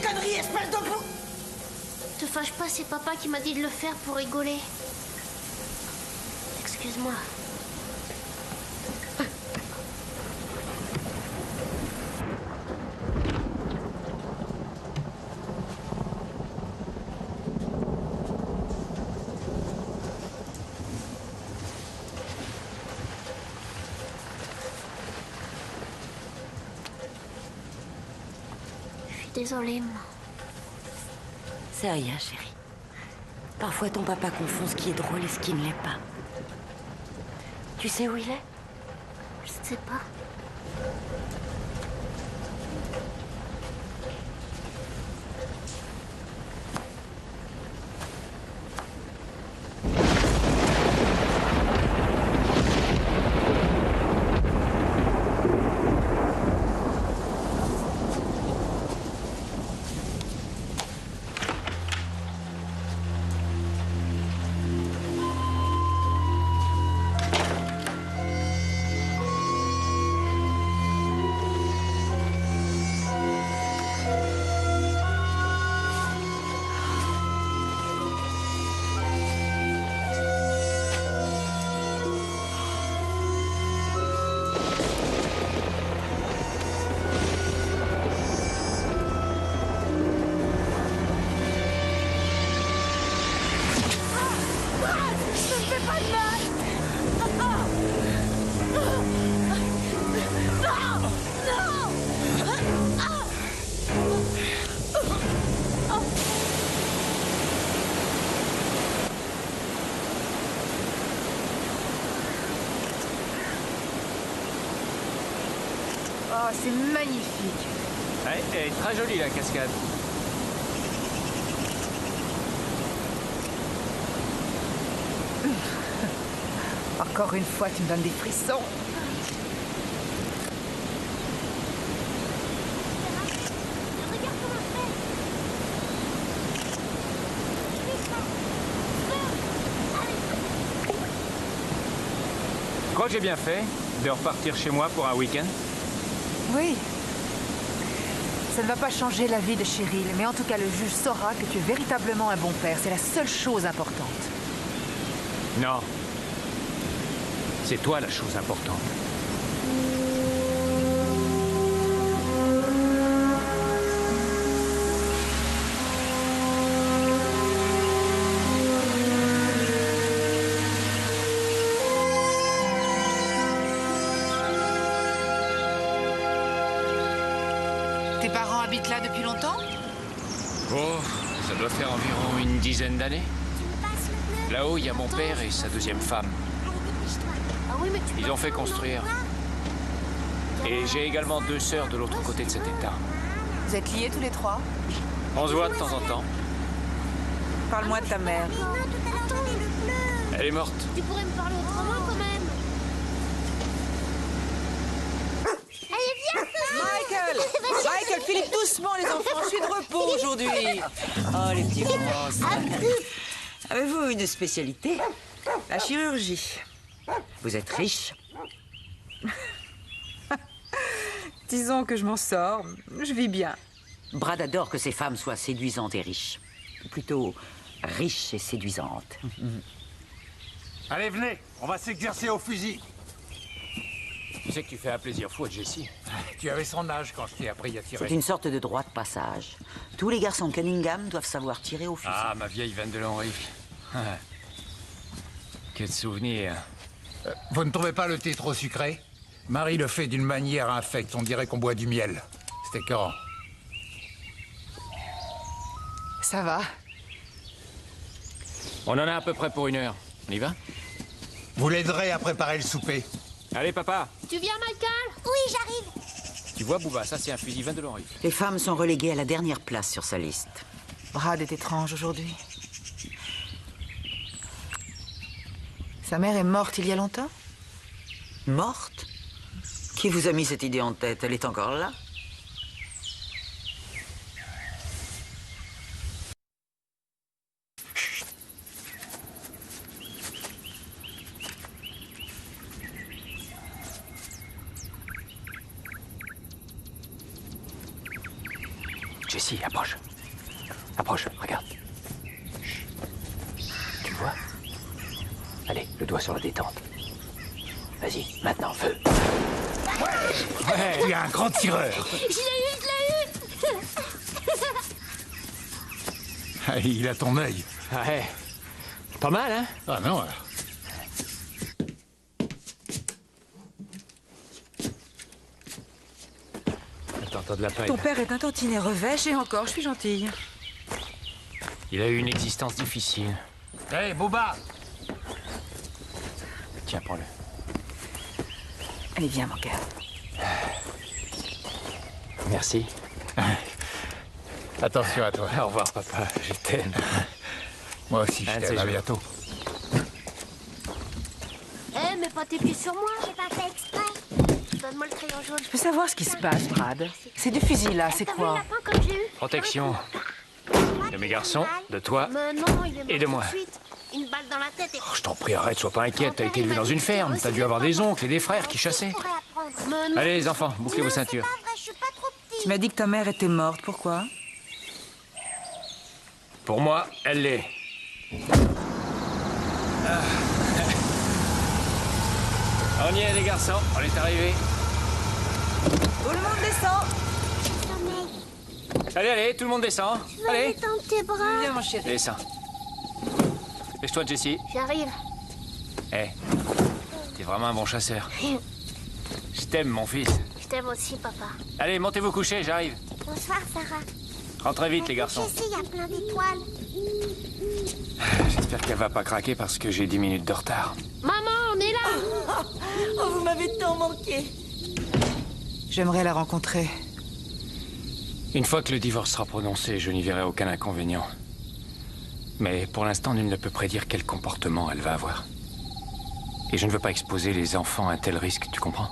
conneries, espèce de fou! Te fâche pas, c'est papa qui m'a dit de le faire pour rigoler. Excuse-moi. Désolée, maman. C'est rien, chérie. Parfois, ton papa confond ce qui est drôle et ce qui ne l'est pas. Tu sais où il est? Je ne sais pas. Oh, c'est magnifique. Ouais, elle est très jolie, la cascade. Encore une fois, tu me donnes des frissons. Tu crois que j'ai bien fait de repartir chez moi pour un week-end? Oui. Ça ne va pas changer la vie de Cheryl, mais en tout cas, le juge saura que tu es véritablement un bon père. C'est la seule chose importante. Non. C'est toi la chose importante. Tes parents habitent là depuis longtemps? Oh, ça doit faire environ une dizaine d'années. Là-haut, il y a mon père et sa deuxième femme. Ils ont fait construire. Et j'ai également 2 sœurs de l'autre côté de cet état. Vous êtes liés tous les 3? On se voit de temps en temps. Parle-moi de ta mère. Elle est morte. Tu pourrais me parler autrement quand même. Allez, viens! Michael! Michael, Philippe, doucement les enfants, je suis de repos aujourd'hui. Oh, les petits grosses. Avez-vous une spécialité? La chirurgie. Vous êtes riche? Disons que je m'en sors. Je vis bien. Brad adore que ses femmes soient séduisantes et riches. Plutôt riches et séduisantes. Allez, venez, on va s'exercer au fusil. Tu sais que tu fais un plaisir fou à Jessie. Tu avais son âge quand je t'ai appris à tirer. C'est une sorte de droit de passage. Tous les garçons Cunningham doivent savoir tirer au fusil. Ah, ma vieille veine de l'Henri. Quel souvenir. Vous ne trouvez pas le thé trop sucré? Marie le fait d'une manière infecte, on dirait qu'on boit du miel. C'est écœurant. Ça va? On en a à peu près pour 1 heure. On y va? Vous l'aiderez à préparer le souper. Allez, papa. Tu viens, Michael? Oui, j'arrive. Tu vois, Bouba, ça c'est un fusil 22 l'Henri. Les femmes sont reléguées à la dernière place sur sa liste. Brad est étrange aujourd'hui. Sa mère est morte il y a longtemps? Morte? Qui vous a mis cette idée en tête? Elle est encore là? Jessie, approche. Approche, regarde. Chut. Tu le vois? Allez, le doigt sur la détente. Vas-y, maintenant, feu. Ouais, tu es un grand tireur. Je l'ai eu. Ah, il a ton œil. Ouais. Pas mal, hein? Ah non. T'as de la peine. Ton père est un tantinet revêche et encore, je suis gentille. Il a eu une existence difficile. Hé, hey, Boba! Tiens, prends-le. Allez, viens, mon gars. Merci. Attention à toi. Au revoir, papa. Je t'aime. Moi aussi, je t'aime. À bientôt. Eh, mets pas tes pieds sur moi. J'ai pas fait exprès. Donne-moi le crayon jaune. Je peux savoir ce qui se passe, Brad. C'est du fusil, là, c'est quoi? Comme j'ai eu. Protection. De mes garçons, de toi Mais non, il est mort et de tout moi. suite. Une balle dans la tête et... Oh, je t'en prie, arrête, sois pas inquiète. T'as été élevé dans une ferme. T'as dû avoir des oncles et des frères qui chassaient. Allez, les enfants, bouclez vos ceintures. Tu m'as dit que ta mère était morte, pourquoi? Pour moi, elle l'est. On y est, les garçons. On est arrivés. Tout le monde descend. Allez, allez, tout le monde descend. Allez. Dans tes bras. Viens, mon chéri. Descends. Dépêche-toi, Jessie. J'arrive. Eh, t'es vraiment un bon chasseur. Je t'aime, mon fils. Je t'aime aussi, papa. Allez, montez vous coucher, j'arrive. Bonsoir, Sarah. Rentrez vite, les garçons. Ici, il y a plein d'étoiles. J'espère qu'elle va pas craquer parce que j'ai 10 minutes de retard. Maman, on est là. Oh, vous m'avez tant manqué. J'aimerais la rencontrer. Une fois que le divorce sera prononcé, je n'y verrai aucun inconvénient. Mais pour l'instant, nul ne peut prédire quel comportement elle va avoir. Et je ne veux pas exposer les enfants à un tel risque, tu comprends?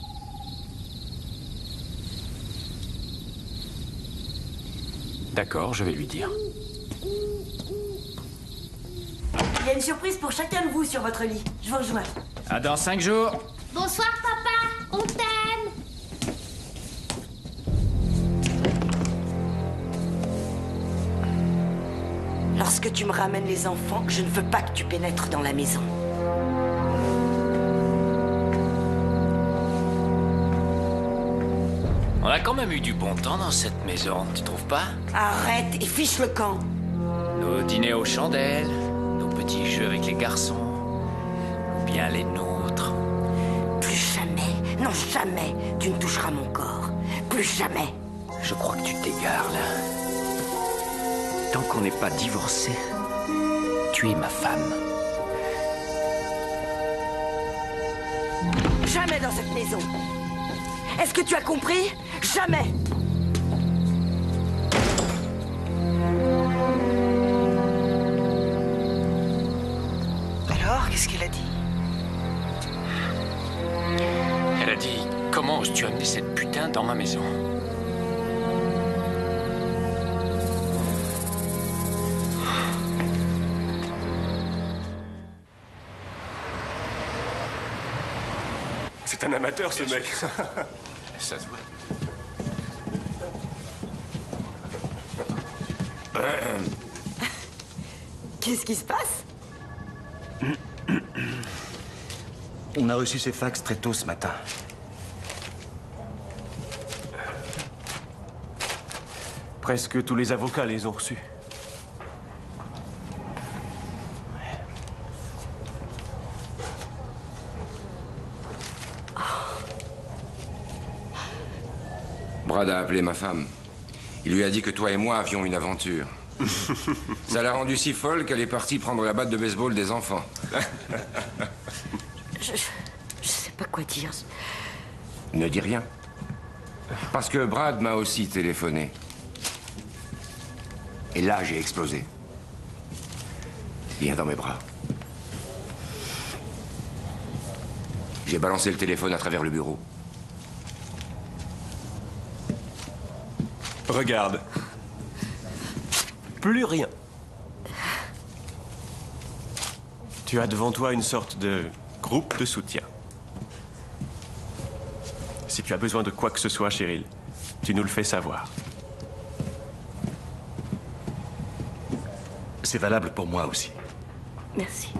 D'accord, je vais lui dire. Il y a une surprise pour chacun de vous sur votre lit. Je vous rejoins. À dans 5 jours. Bonsoir, papa. On t'aime. Lorsque tu me ramènes les enfants, je ne veux pas que tu pénètres dans la maison. On a quand même eu du bon temps dans cette maison, tu trouves pas? Arrête et fiche le camp. Nos dîners aux chandelles, nos petits jeux avec les garçons, ou bien les nôtres. Plus jamais, non jamais, tu ne toucheras mon corps. Plus jamais. Je crois que tu t'égares, là. Tant qu'on n'est pas divorcé, tu es ma femme. Jamais dans cette maison. Est-ce que tu as compris? Jamais. Alors, qu'est-ce qu'elle a dit? Elle a dit, comment oses-tu amener cette putain dans ma maison? C'est un amateur, ce mec. Ça se voit. Qu'est-ce qui se passe? On a reçu ces fax très tôt ce matin. Presque tous les avocats les ont reçus. Brad a appelé ma femme. Il lui a dit que toi et moi avions une aventure. Ça l'a rendue si folle qu'elle est partie prendre la batte de baseball des enfants. Je sais pas quoi dire. Ne dis rien. Parce que Brad m'a aussi téléphoné. Et là, j'ai explosé. Viens dans mes bras. J'ai balancé le téléphone à travers le bureau. Regarde. Plus rien. Tu as devant toi une sorte de groupe de soutien. Si tu as besoin de quoi que ce soit, Cheryl, tu nous le fais savoir. C'est valable pour moi aussi. Merci.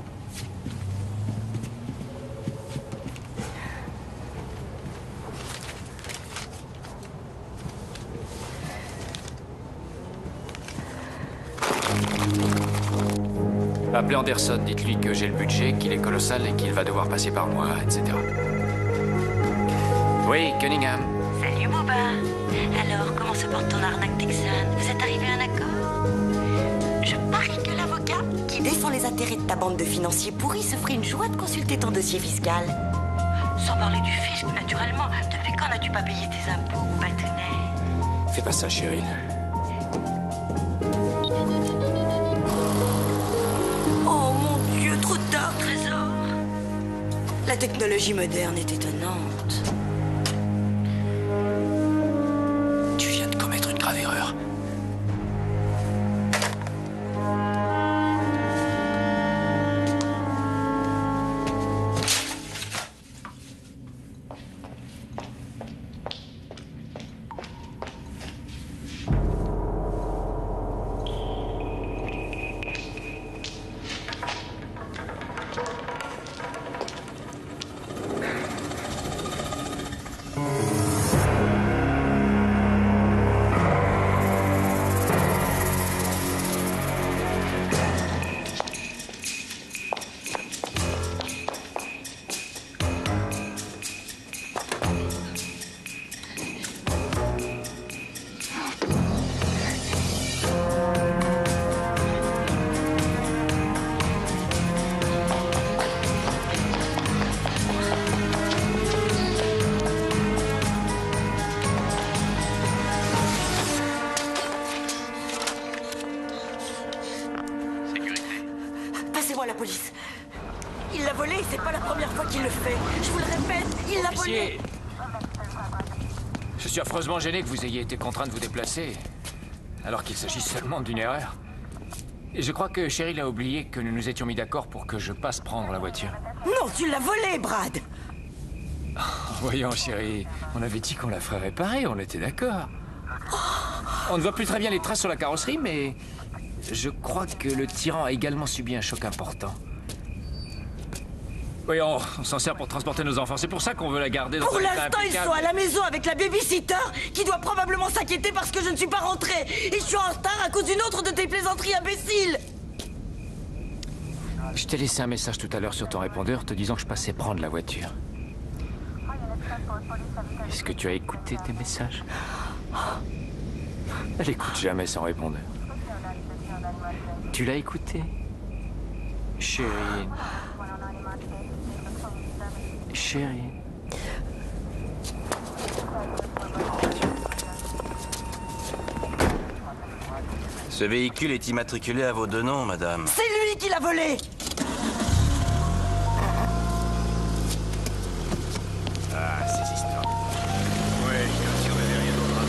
Appelez Anderson, dites-lui que j'ai le budget, qu'il est colossal et qu'il va devoir passer par moi, etc. Oui, Cunningham. Salut, Boba. Alors, comment se porte ton arnaque texane? Vous êtes arrivé à un accord? Je parie que l'avocat qui défend les intérêts de ta bande de financiers pourris se ferait une joie de consulter ton dossier fiscal. Sans parler du fisc, naturellement. Depuis quand n'as-tu pas payé tes impôts, Bâtonnet? Fais pas ça, Cheryl. Oh mon Dieu, trop tard, trésor. La technologie moderne est étonnante. Tu viens de commettre une grave erreur. Passez-moi la police. Il l'a volé, c'est pas la première fois qu'il le fait. Je vous le répète, il l'a volé. Je suis affreusement gêné que vous ayez été contraint de vous déplacer, alors qu'il s'agit seulement d'une erreur. Et je crois que Cheryl a oublié que nous nous étions mis d'accord pour que je passe prendre la voiture. Non, tu l'as volé, Brad. Voyons, chérie, on avait dit qu'on la ferait réparer, on était d'accord. On ne voit plus très bien les traces sur la carrosserie, mais je crois que le tyran a également subi un choc important. Oui, on s'en sert pour transporter nos enfants. C'est pour ça qu'on veut la garder dans Pour un état l'instant, ils impeccable. sont à la maison avec la babysitter qui doit probablement s'inquiéter parce que je ne suis pas rentrée. Et je suis en retard à cause d'une autre de tes plaisanteries imbéciles. Je t'ai laissé un message tout à l'heure sur ton répondeur te disant que je passais prendre la voiture. Est-ce que tu as écouté tes messages? Elle écoute jamais son répondeur. Tu l'as écouté? Chérie. Chérie. Ce véhicule est immatriculé à vos deux noms, madame. C'est lui qui l'a volé. Ah, ces histoires. Ouais, je suis sûr qu'il n'y avait rien d'autre après.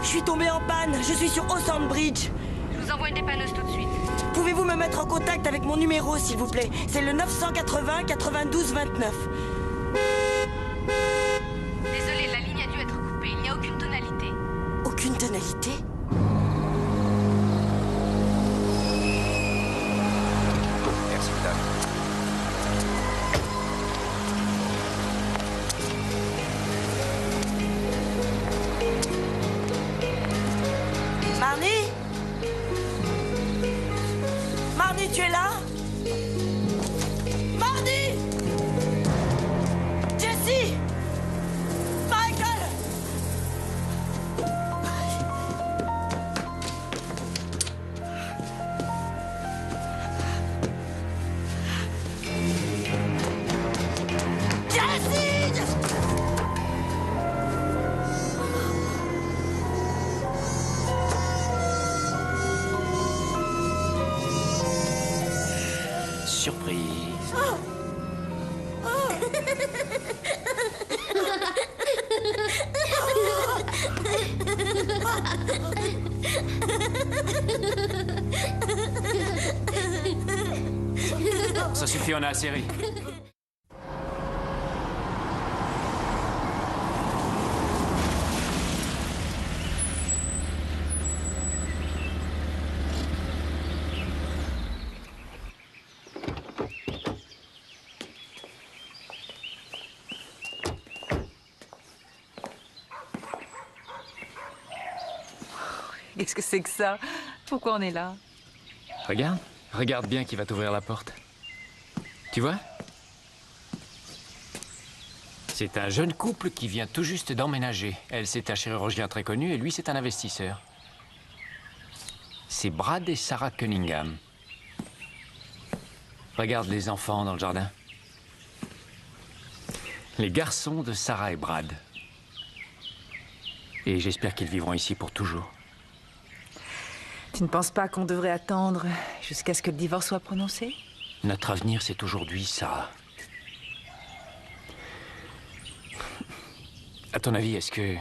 Je suis tombée en panne. Je suis sur Ocean Bridge. Je vous envoie une dépanneuse tout de suite. Pouvez-vous me mettre en contact avec mon numéro, s'il vous plaît? C'est le 980 92 29. Désolée, la ligne a dû être coupée. Il n'y a aucune tonalité. Aucune tonalité? Merci, madame. tu es là? Mardi! Jessie! Michael! Jessie! Surprise. Ça suffit, on a assez ri. Qu'est-ce que c'est que ça? Pourquoi on est là? Regarde. Regarde bien qui va t'ouvrir la porte. Tu vois? C'est un jeune couple qui vient tout juste d'emménager. Elle, c'est un chirurgien très connu et lui, c'est un investisseur. C'est Brad et Sarah Cunningham. Regarde les enfants dans le jardin. Les garçons de Sarah et Brad. Et j'espère qu'ils vivront ici pour toujours. Tu ne penses pas qu'on devrait attendre jusqu'à ce que le divorce soit prononcé? Notre avenir, c'est aujourd'hui, Sarah. À ton avis, est-ce que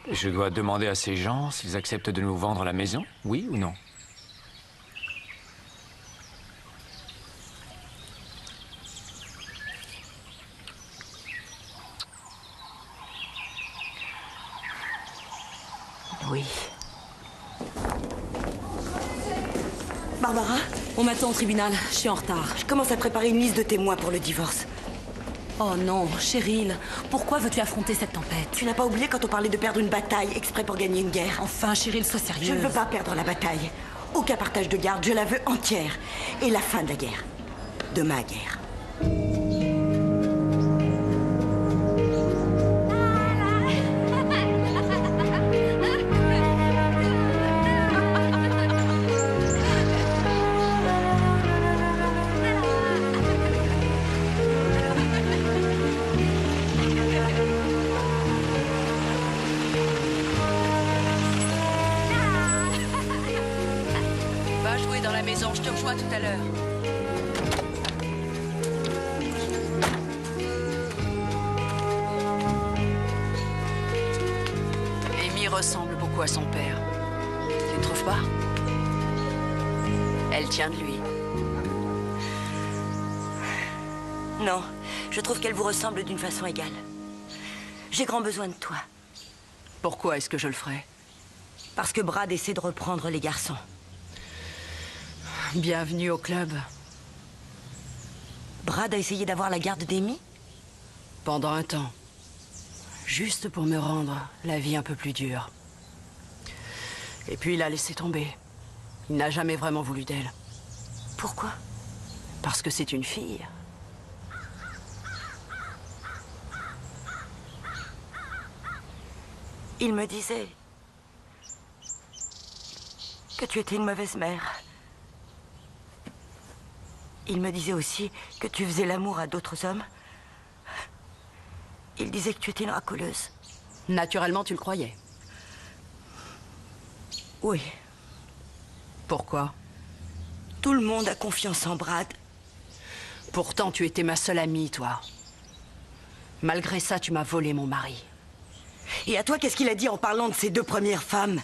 je dois demander à ces gens s'ils acceptent de nous vendre la maison? Oui ou non? Oui. Barbara, on m'attend au tribunal, je suis en retard. Je commence à préparer une liste de témoins pour le divorce. Oh non, Cheryl, pourquoi veux-tu affronter cette tempête? Tu n'as pas oublié quand on parlait de perdre une bataille exprès pour gagner une guerre? Enfin, Cheryl, sois sérieuse. Je ne veux pas perdre la bataille. Aucun partage de garde, je la veux entière. Et la fin de la guerre. De ma guerre. Va jouer dans la maison, je te rejoins tout à l'heure. Amy ressemble beaucoup à son père. Tu ne trouves pas? Elle tient de lui. Non, je trouve qu'elle vous ressemble d'une façon égale. J'ai grand besoin de toi. Pourquoi est-ce que je le ferais? Parce que Brad essaie de reprendre les garçons. Bienvenue au club. Brad a essayé d'avoir la garde d'Amy? Pendant un temps. Juste pour me rendre la vie un peu plus dure. Et puis il a laissé tomber. Il n'a jamais vraiment voulu d'elle. Pourquoi? Parce que c'est une fille. Il me disait que tu étais une mauvaise mère. Il me disait aussi que tu faisais l'amour à d'autres hommes. Il disait que tu étais une racoleuse. Naturellement, tu le croyais. Oui. Pourquoi? Tout le monde a confiance en Brad. Pourtant, tu étais ma seule amie, toi. Malgré ça, tu m'as volé mon mari. Et à toi, qu'est-ce qu'il a dit en parlant de ses deux premières femmes?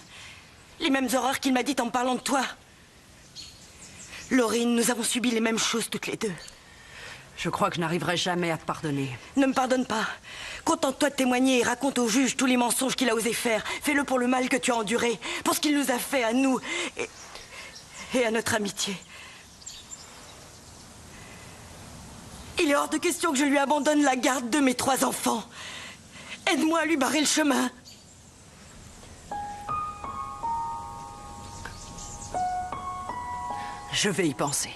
Les mêmes horreurs qu'il m'a dites en me parlant de toi. Laurine, nous avons subi les mêmes choses toutes les deux. Je crois que je n'arriverai jamais à te pardonner. Ne me pardonne pas. Contente-toi de témoigner et raconte au juge tous les mensonges qu'il a osé faire. Fais-le pour le mal que tu as enduré, pour ce qu'il nous a fait à nous et à notre amitié. Il est hors de question que je lui abandonne la garde de mes 3 enfants. Aide-moi à lui barrer le chemin. Je vais y penser.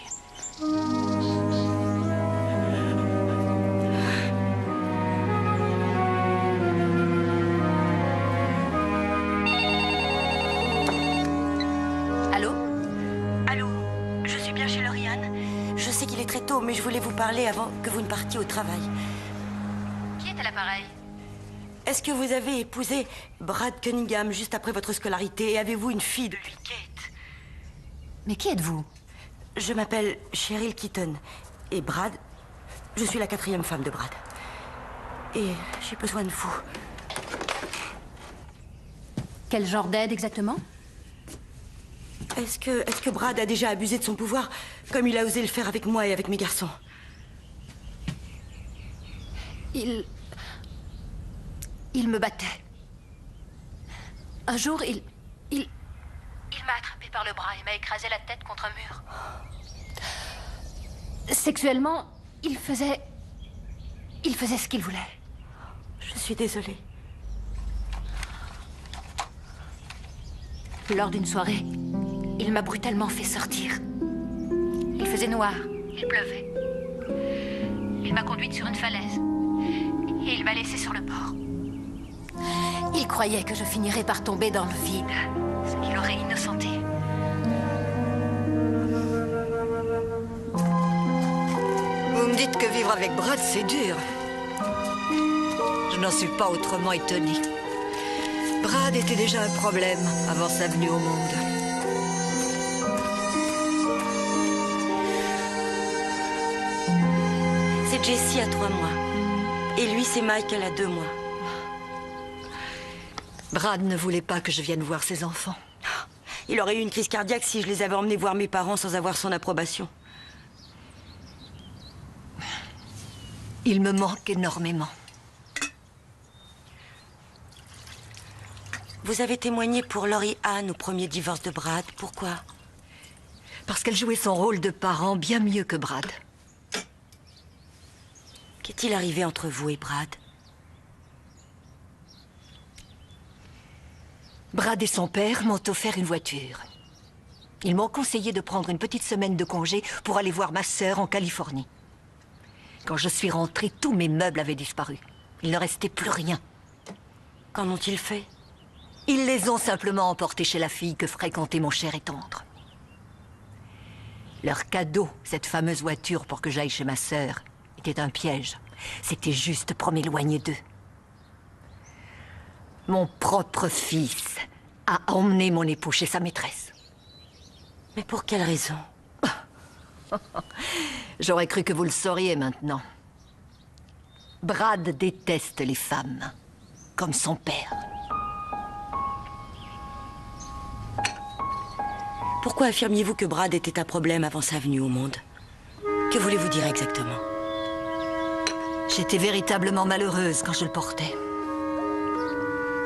Allô? Allô? Je suis bien chez Lauriane. Je sais qu'il est très tôt, mais je voulais vous parler avant que vous ne partiez au travail. Qui est à l'appareil? Est-ce que vous avez épousé Brad Cunningham juste après votre scolarité et avez-vous une fille de lui, Kate? Mais qui êtes-vous? Je m'appelle Cheryl Keaton. Et Brad, je suis la 4e femme de Brad. Et j'ai besoin de vous. Quel genre d'aide exactement? Est-ce que Brad a déjà abusé de son pouvoir, comme il a osé le faire avec moi et avec mes garçons? Il me battait. Un jour, il m'a attrapé par le bras et m'a écrasé la tête contre un mur. Sexuellement, il faisait ce qu'il voulait. Je suis désolée. Lors d'une soirée, il m'a brutalement fait sortir. Il faisait noir, il pleuvait. Il m'a conduite sur une falaise et il m'a laissée sur le bord. Il croyait que je finirais par tomber dans le vide, ce qui l'aurait innocenté. Vous me dites que vivre avec Brad, c'est dur. Je n'en suis pas autrement étonnée. Brad était déjà un problème avant sa venue au monde. C'est Jessie à 3 mois. Et lui, c'est Michael à 2 mois. Brad ne voulait pas que je vienne voir ses enfants. Il aurait eu une crise cardiaque si je les avais emmenés voir mes parents sans avoir son approbation. Il me manque énormément. Vous avez témoigné pour Laurie Ann au premier divorce de Brad. Pourquoi? Parce qu'elle jouait son rôle de parent bien mieux que Brad. Qu'est-il arrivé entre vous et Brad? Brad et son père m'ont offert une voiture. Ils m'ont conseillé de prendre une petite semaine de congé pour aller voir ma sœur en Californie. Quand je suis rentrée, tous mes meubles avaient disparu. Il ne restait plus rien. Qu'en ont-ils fait? Ils les ont simplement emportés chez la fille que fréquentait mon cher et tendre. Leur cadeau, cette fameuse voiture pour que j'aille chez ma sœur, était un piège. C'était juste pour m'éloigner d'eux. Mon propre fils a emmené mon époux chez sa maîtresse. Mais pour quelle raison? J'aurais cru que vous le sauriez maintenant. Brad déteste les femmes, comme son père. Pourquoi affirmiez-vous que Brad était un problème avant sa venue au monde? Que voulez-vous dire exactement? J'étais véritablement malheureuse quand je le portais.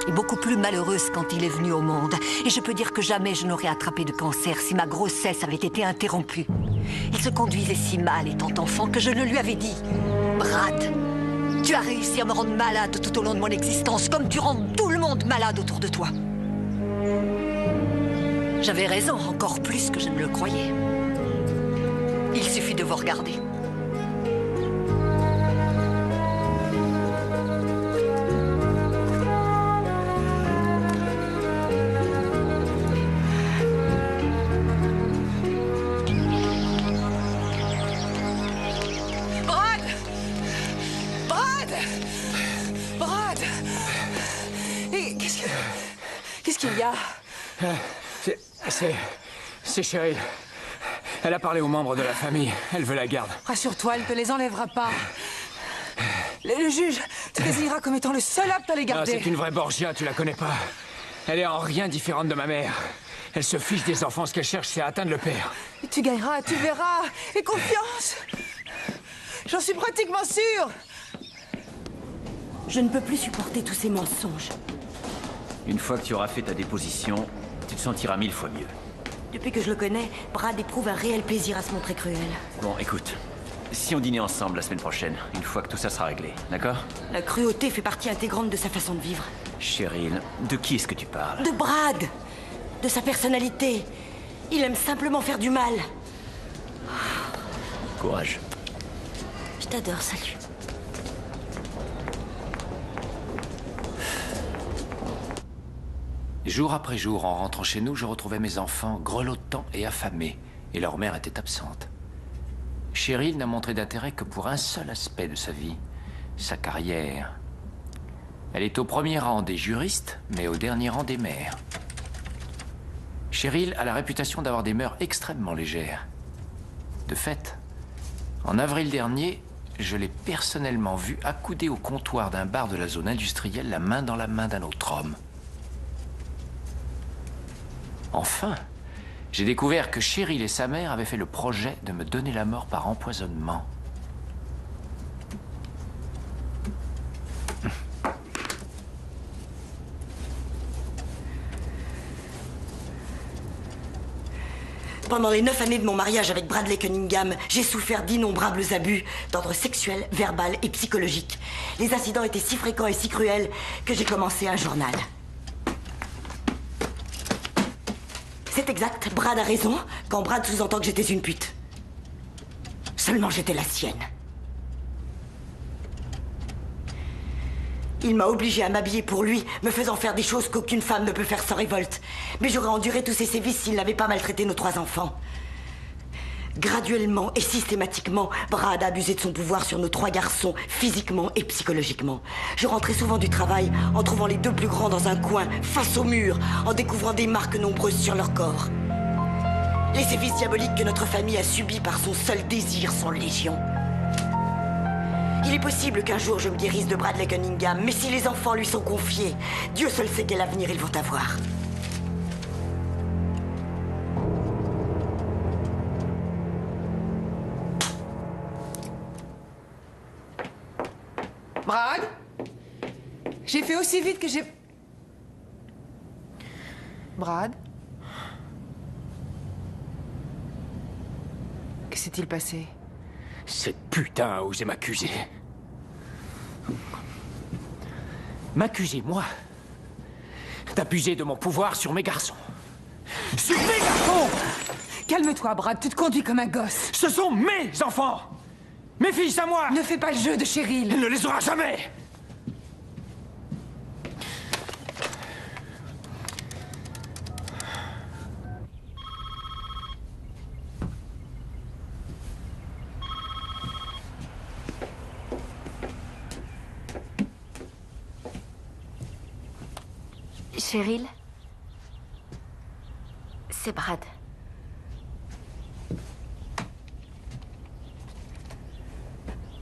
Et beaucoup plus malheureuse quand il est venu au monde. Et je peux dire que jamais je n'aurais attrapé de cancer si ma grossesse avait été interrompue. Il se conduisait si mal étant enfant que je le lui avais dit. Brad, tu as réussi à me rendre malade tout au long de mon existence, comme tu rends tout le monde malade autour de toi. J'avais raison, encore plus que je ne le croyais. Il suffit de vous regarder. Qu'est-ce qu'il y a? C'est Cheryl. Elle a parlé aux membres de la famille. Elle veut la garde. Rassure-toi, elle ne te les enlèvera pas. Le juge te désignera comme étant le seul apte à les garder. Non, c'est une vraie Borgia, tu la connais pas. Elle est en rien différente de ma mère. Elle se fiche des enfants, ce qu'elle cherche, c'est atteindre le père. Et tu gagneras, tu verras. Et confiance. J'en suis pratiquement sûre. Je ne peux plus supporter tous ces mensonges. Une fois que tu auras fait ta déposition, tu te sentiras 1000 fois mieux. Depuis que je le connais, Brad éprouve un réel plaisir à se montrer cruel. Bon, écoute. Si on dînait ensemble la semaine prochaine, une fois que tout ça sera réglé, d'accord? La cruauté fait partie intégrante de sa façon de vivre. Cheryl, de qui est-ce que tu parles? De Brad! De sa personnalité. Il aime simplement faire du mal. Courage. Je t'adore, salut. Jour après jour, en rentrant chez nous, je retrouvais mes enfants grelottants et affamés, et leur mère était absente. Cheryl n'a montré d'intérêt que pour un seul aspect de sa vie, sa carrière. Elle est au premier rang des juristes, mais au dernier rang des mères. Cheryl a la réputation d'avoir des mœurs extrêmement légères. De fait, en avril dernier, je l'ai personnellement vue accoudée au comptoir d'un bar de la zone industrielle, la main dans la main d'un autre homme. Enfin, j'ai découvert que Cheryl et sa mère avaient fait le projet de me donner la mort par empoisonnement. Pendant les 9 années de mon mariage avec Bradley Cunningham, j'ai souffert d'innombrables abus d'ordre sexuel, verbal et psychologique. Les incidents étaient si fréquents et si cruels que j'ai commencé un journal. C'est exact, Brad a raison quand Brad sous-entend que j'étais une pute. Seulement j'étais la sienne. Il m'a obligée à m'habiller pour lui, me faisant faire des choses qu'aucune femme ne peut faire sans révolte. Mais j'aurais enduré tous ces sévices s'il n'avait pas maltraité nos 3 enfants. Graduellement et systématiquement, Brad a abusé de son pouvoir sur nos 3 garçons, physiquement et psychologiquement. Je rentrais souvent du travail en trouvant les 2 plus grands dans un coin, face au mur, en découvrant des marques nombreuses sur leur corps. Les sévices diaboliques que notre famille a subis par son seul désir sont légion. Il est possible qu'un jour je me guérisse de Bradley Cunningham, mais si les enfants lui sont confiés, Dieu seul sait quel avenir ils vont avoir. Brad? J'ai fait aussi vite que j'ai... Brad? Que s'est-il passé? Cette putain a osé m'accuser. M'accuser, moi, d'abuser de mon pouvoir sur mes garçons. Sur mes garçons! Calme-toi, Brad, tu te conduis comme un gosse. Ce sont mes enfants! Mes fils à moi! Ne fais pas le jeu de Cheryl. Il ne les aura jamais! Cheryl? C'est Brad.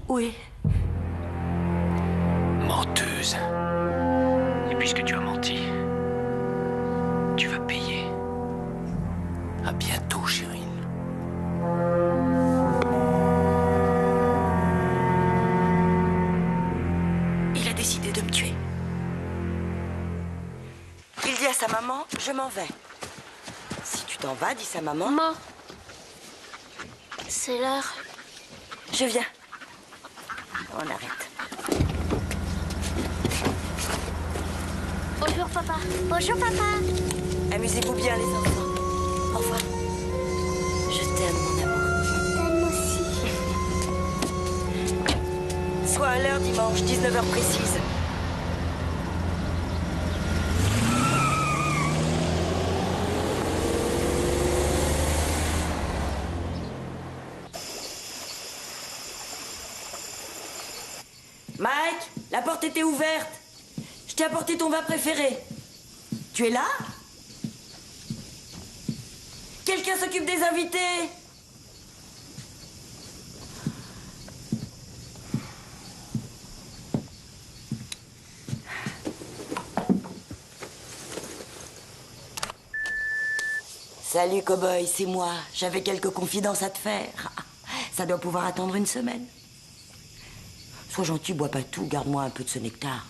Oui. Menteuse. Et puisque tu as menti, tu vas payer. À bientôt, Cheryl. Il a décidé de me tuer. Il dit à sa maman, je m'en vais. Si tu t'en vas, dit sa maman... Maman, c'est l'heure. Je viens. On arrête. Bonjour, papa. Bonjour, papa. Amusez-vous bien, les enfants. Au revoir. Je t'aime, mon amour. Je t'aime aussi. Sois à l'heure dimanche, 19h précise. Mike, la porte était ouverte. Je t'ai apporté ton vin préféré. Tu es là? Quelqu'un s'occupe des invités? Salut, cow-boy, c'est moi. J'avais quelques confidences à te faire. Ça doit pouvoir attendre une semaine. Sois gentil, bois pas tout, garde-moi un peu de ce nectar.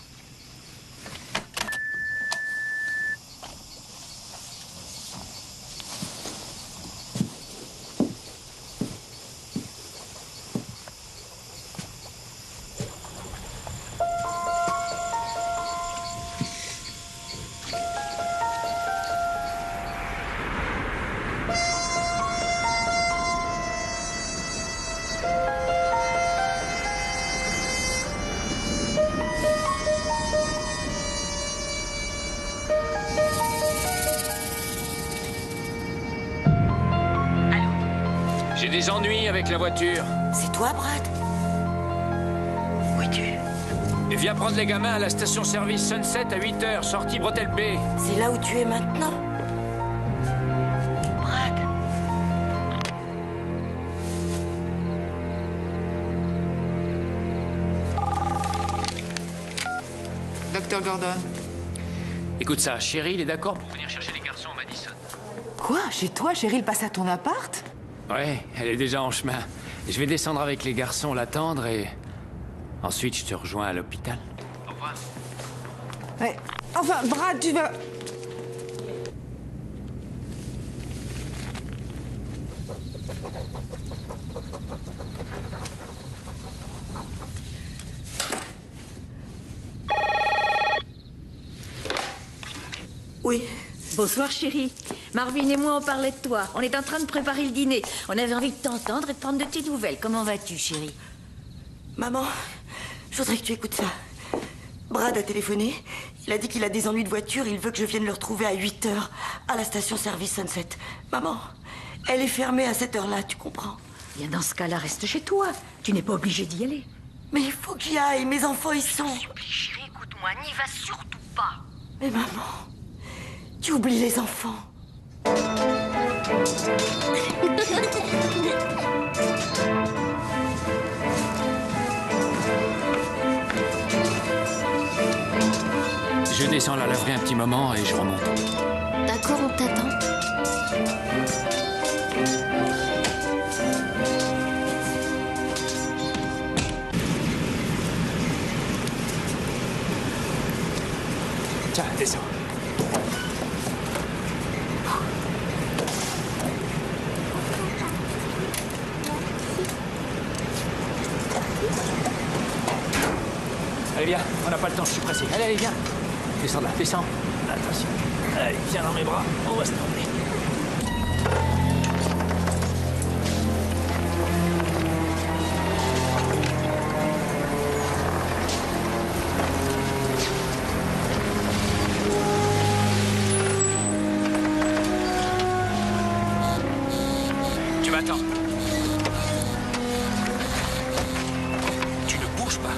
des ennuis avec la voiture. C'est toi, Brad? Où es-tu? Et viens prendre les gamins à la station-service Sunset à 8h, sortie Bretelle B. C'est là où tu es maintenant? Brad? Docteur Gordon. Écoute ça, Cheryl est d'accord pour venir chercher les garçons à Madison. Quoi? Chez toi, Cheryl passe à ton appart? Ouais, elle est déjà en chemin. Je vais descendre avec les garçons l'attendre et... Ensuite, je te rejoins à l'hôpital. Au revoir. Ouais. Enfin, Brad, tu vas... Oui. Bonsoir chérie. Marvin et moi on parlait de toi. On est en train de préparer le dîner. On avait envie de t'entendre et de prendre de tes nouvelles. Comment vas-tu chérie? Maman, je voudrais que tu écoutes ça. Brad a téléphoné. Il a dit qu'il a des ennuis de voiture. Il veut que je vienne le retrouver à 8h à la station-service Sunset. Maman, elle est fermée à cette heure-là, tu comprends? Bien dans ce cas-là, reste chez toi. Tu n'es pas obligée d'y aller. Mais il faut que j'y aille. Mes enfants, ils sont... S'il te plaît chérie, écoute-moi. N'y va surtout pas. Mais maman, tu oublies les enfants. Je descends la laverie un petit moment et je remonte. D'accord, on t'attend. Tiens, descends. Allez, viens, on n'a pas le temps, je suis pressé. Allez, allez, viens. Descends là, descends. Attention. Allez, viens dans mes bras, on va se tromper. Tu m'attends. Tu ne bouges pas.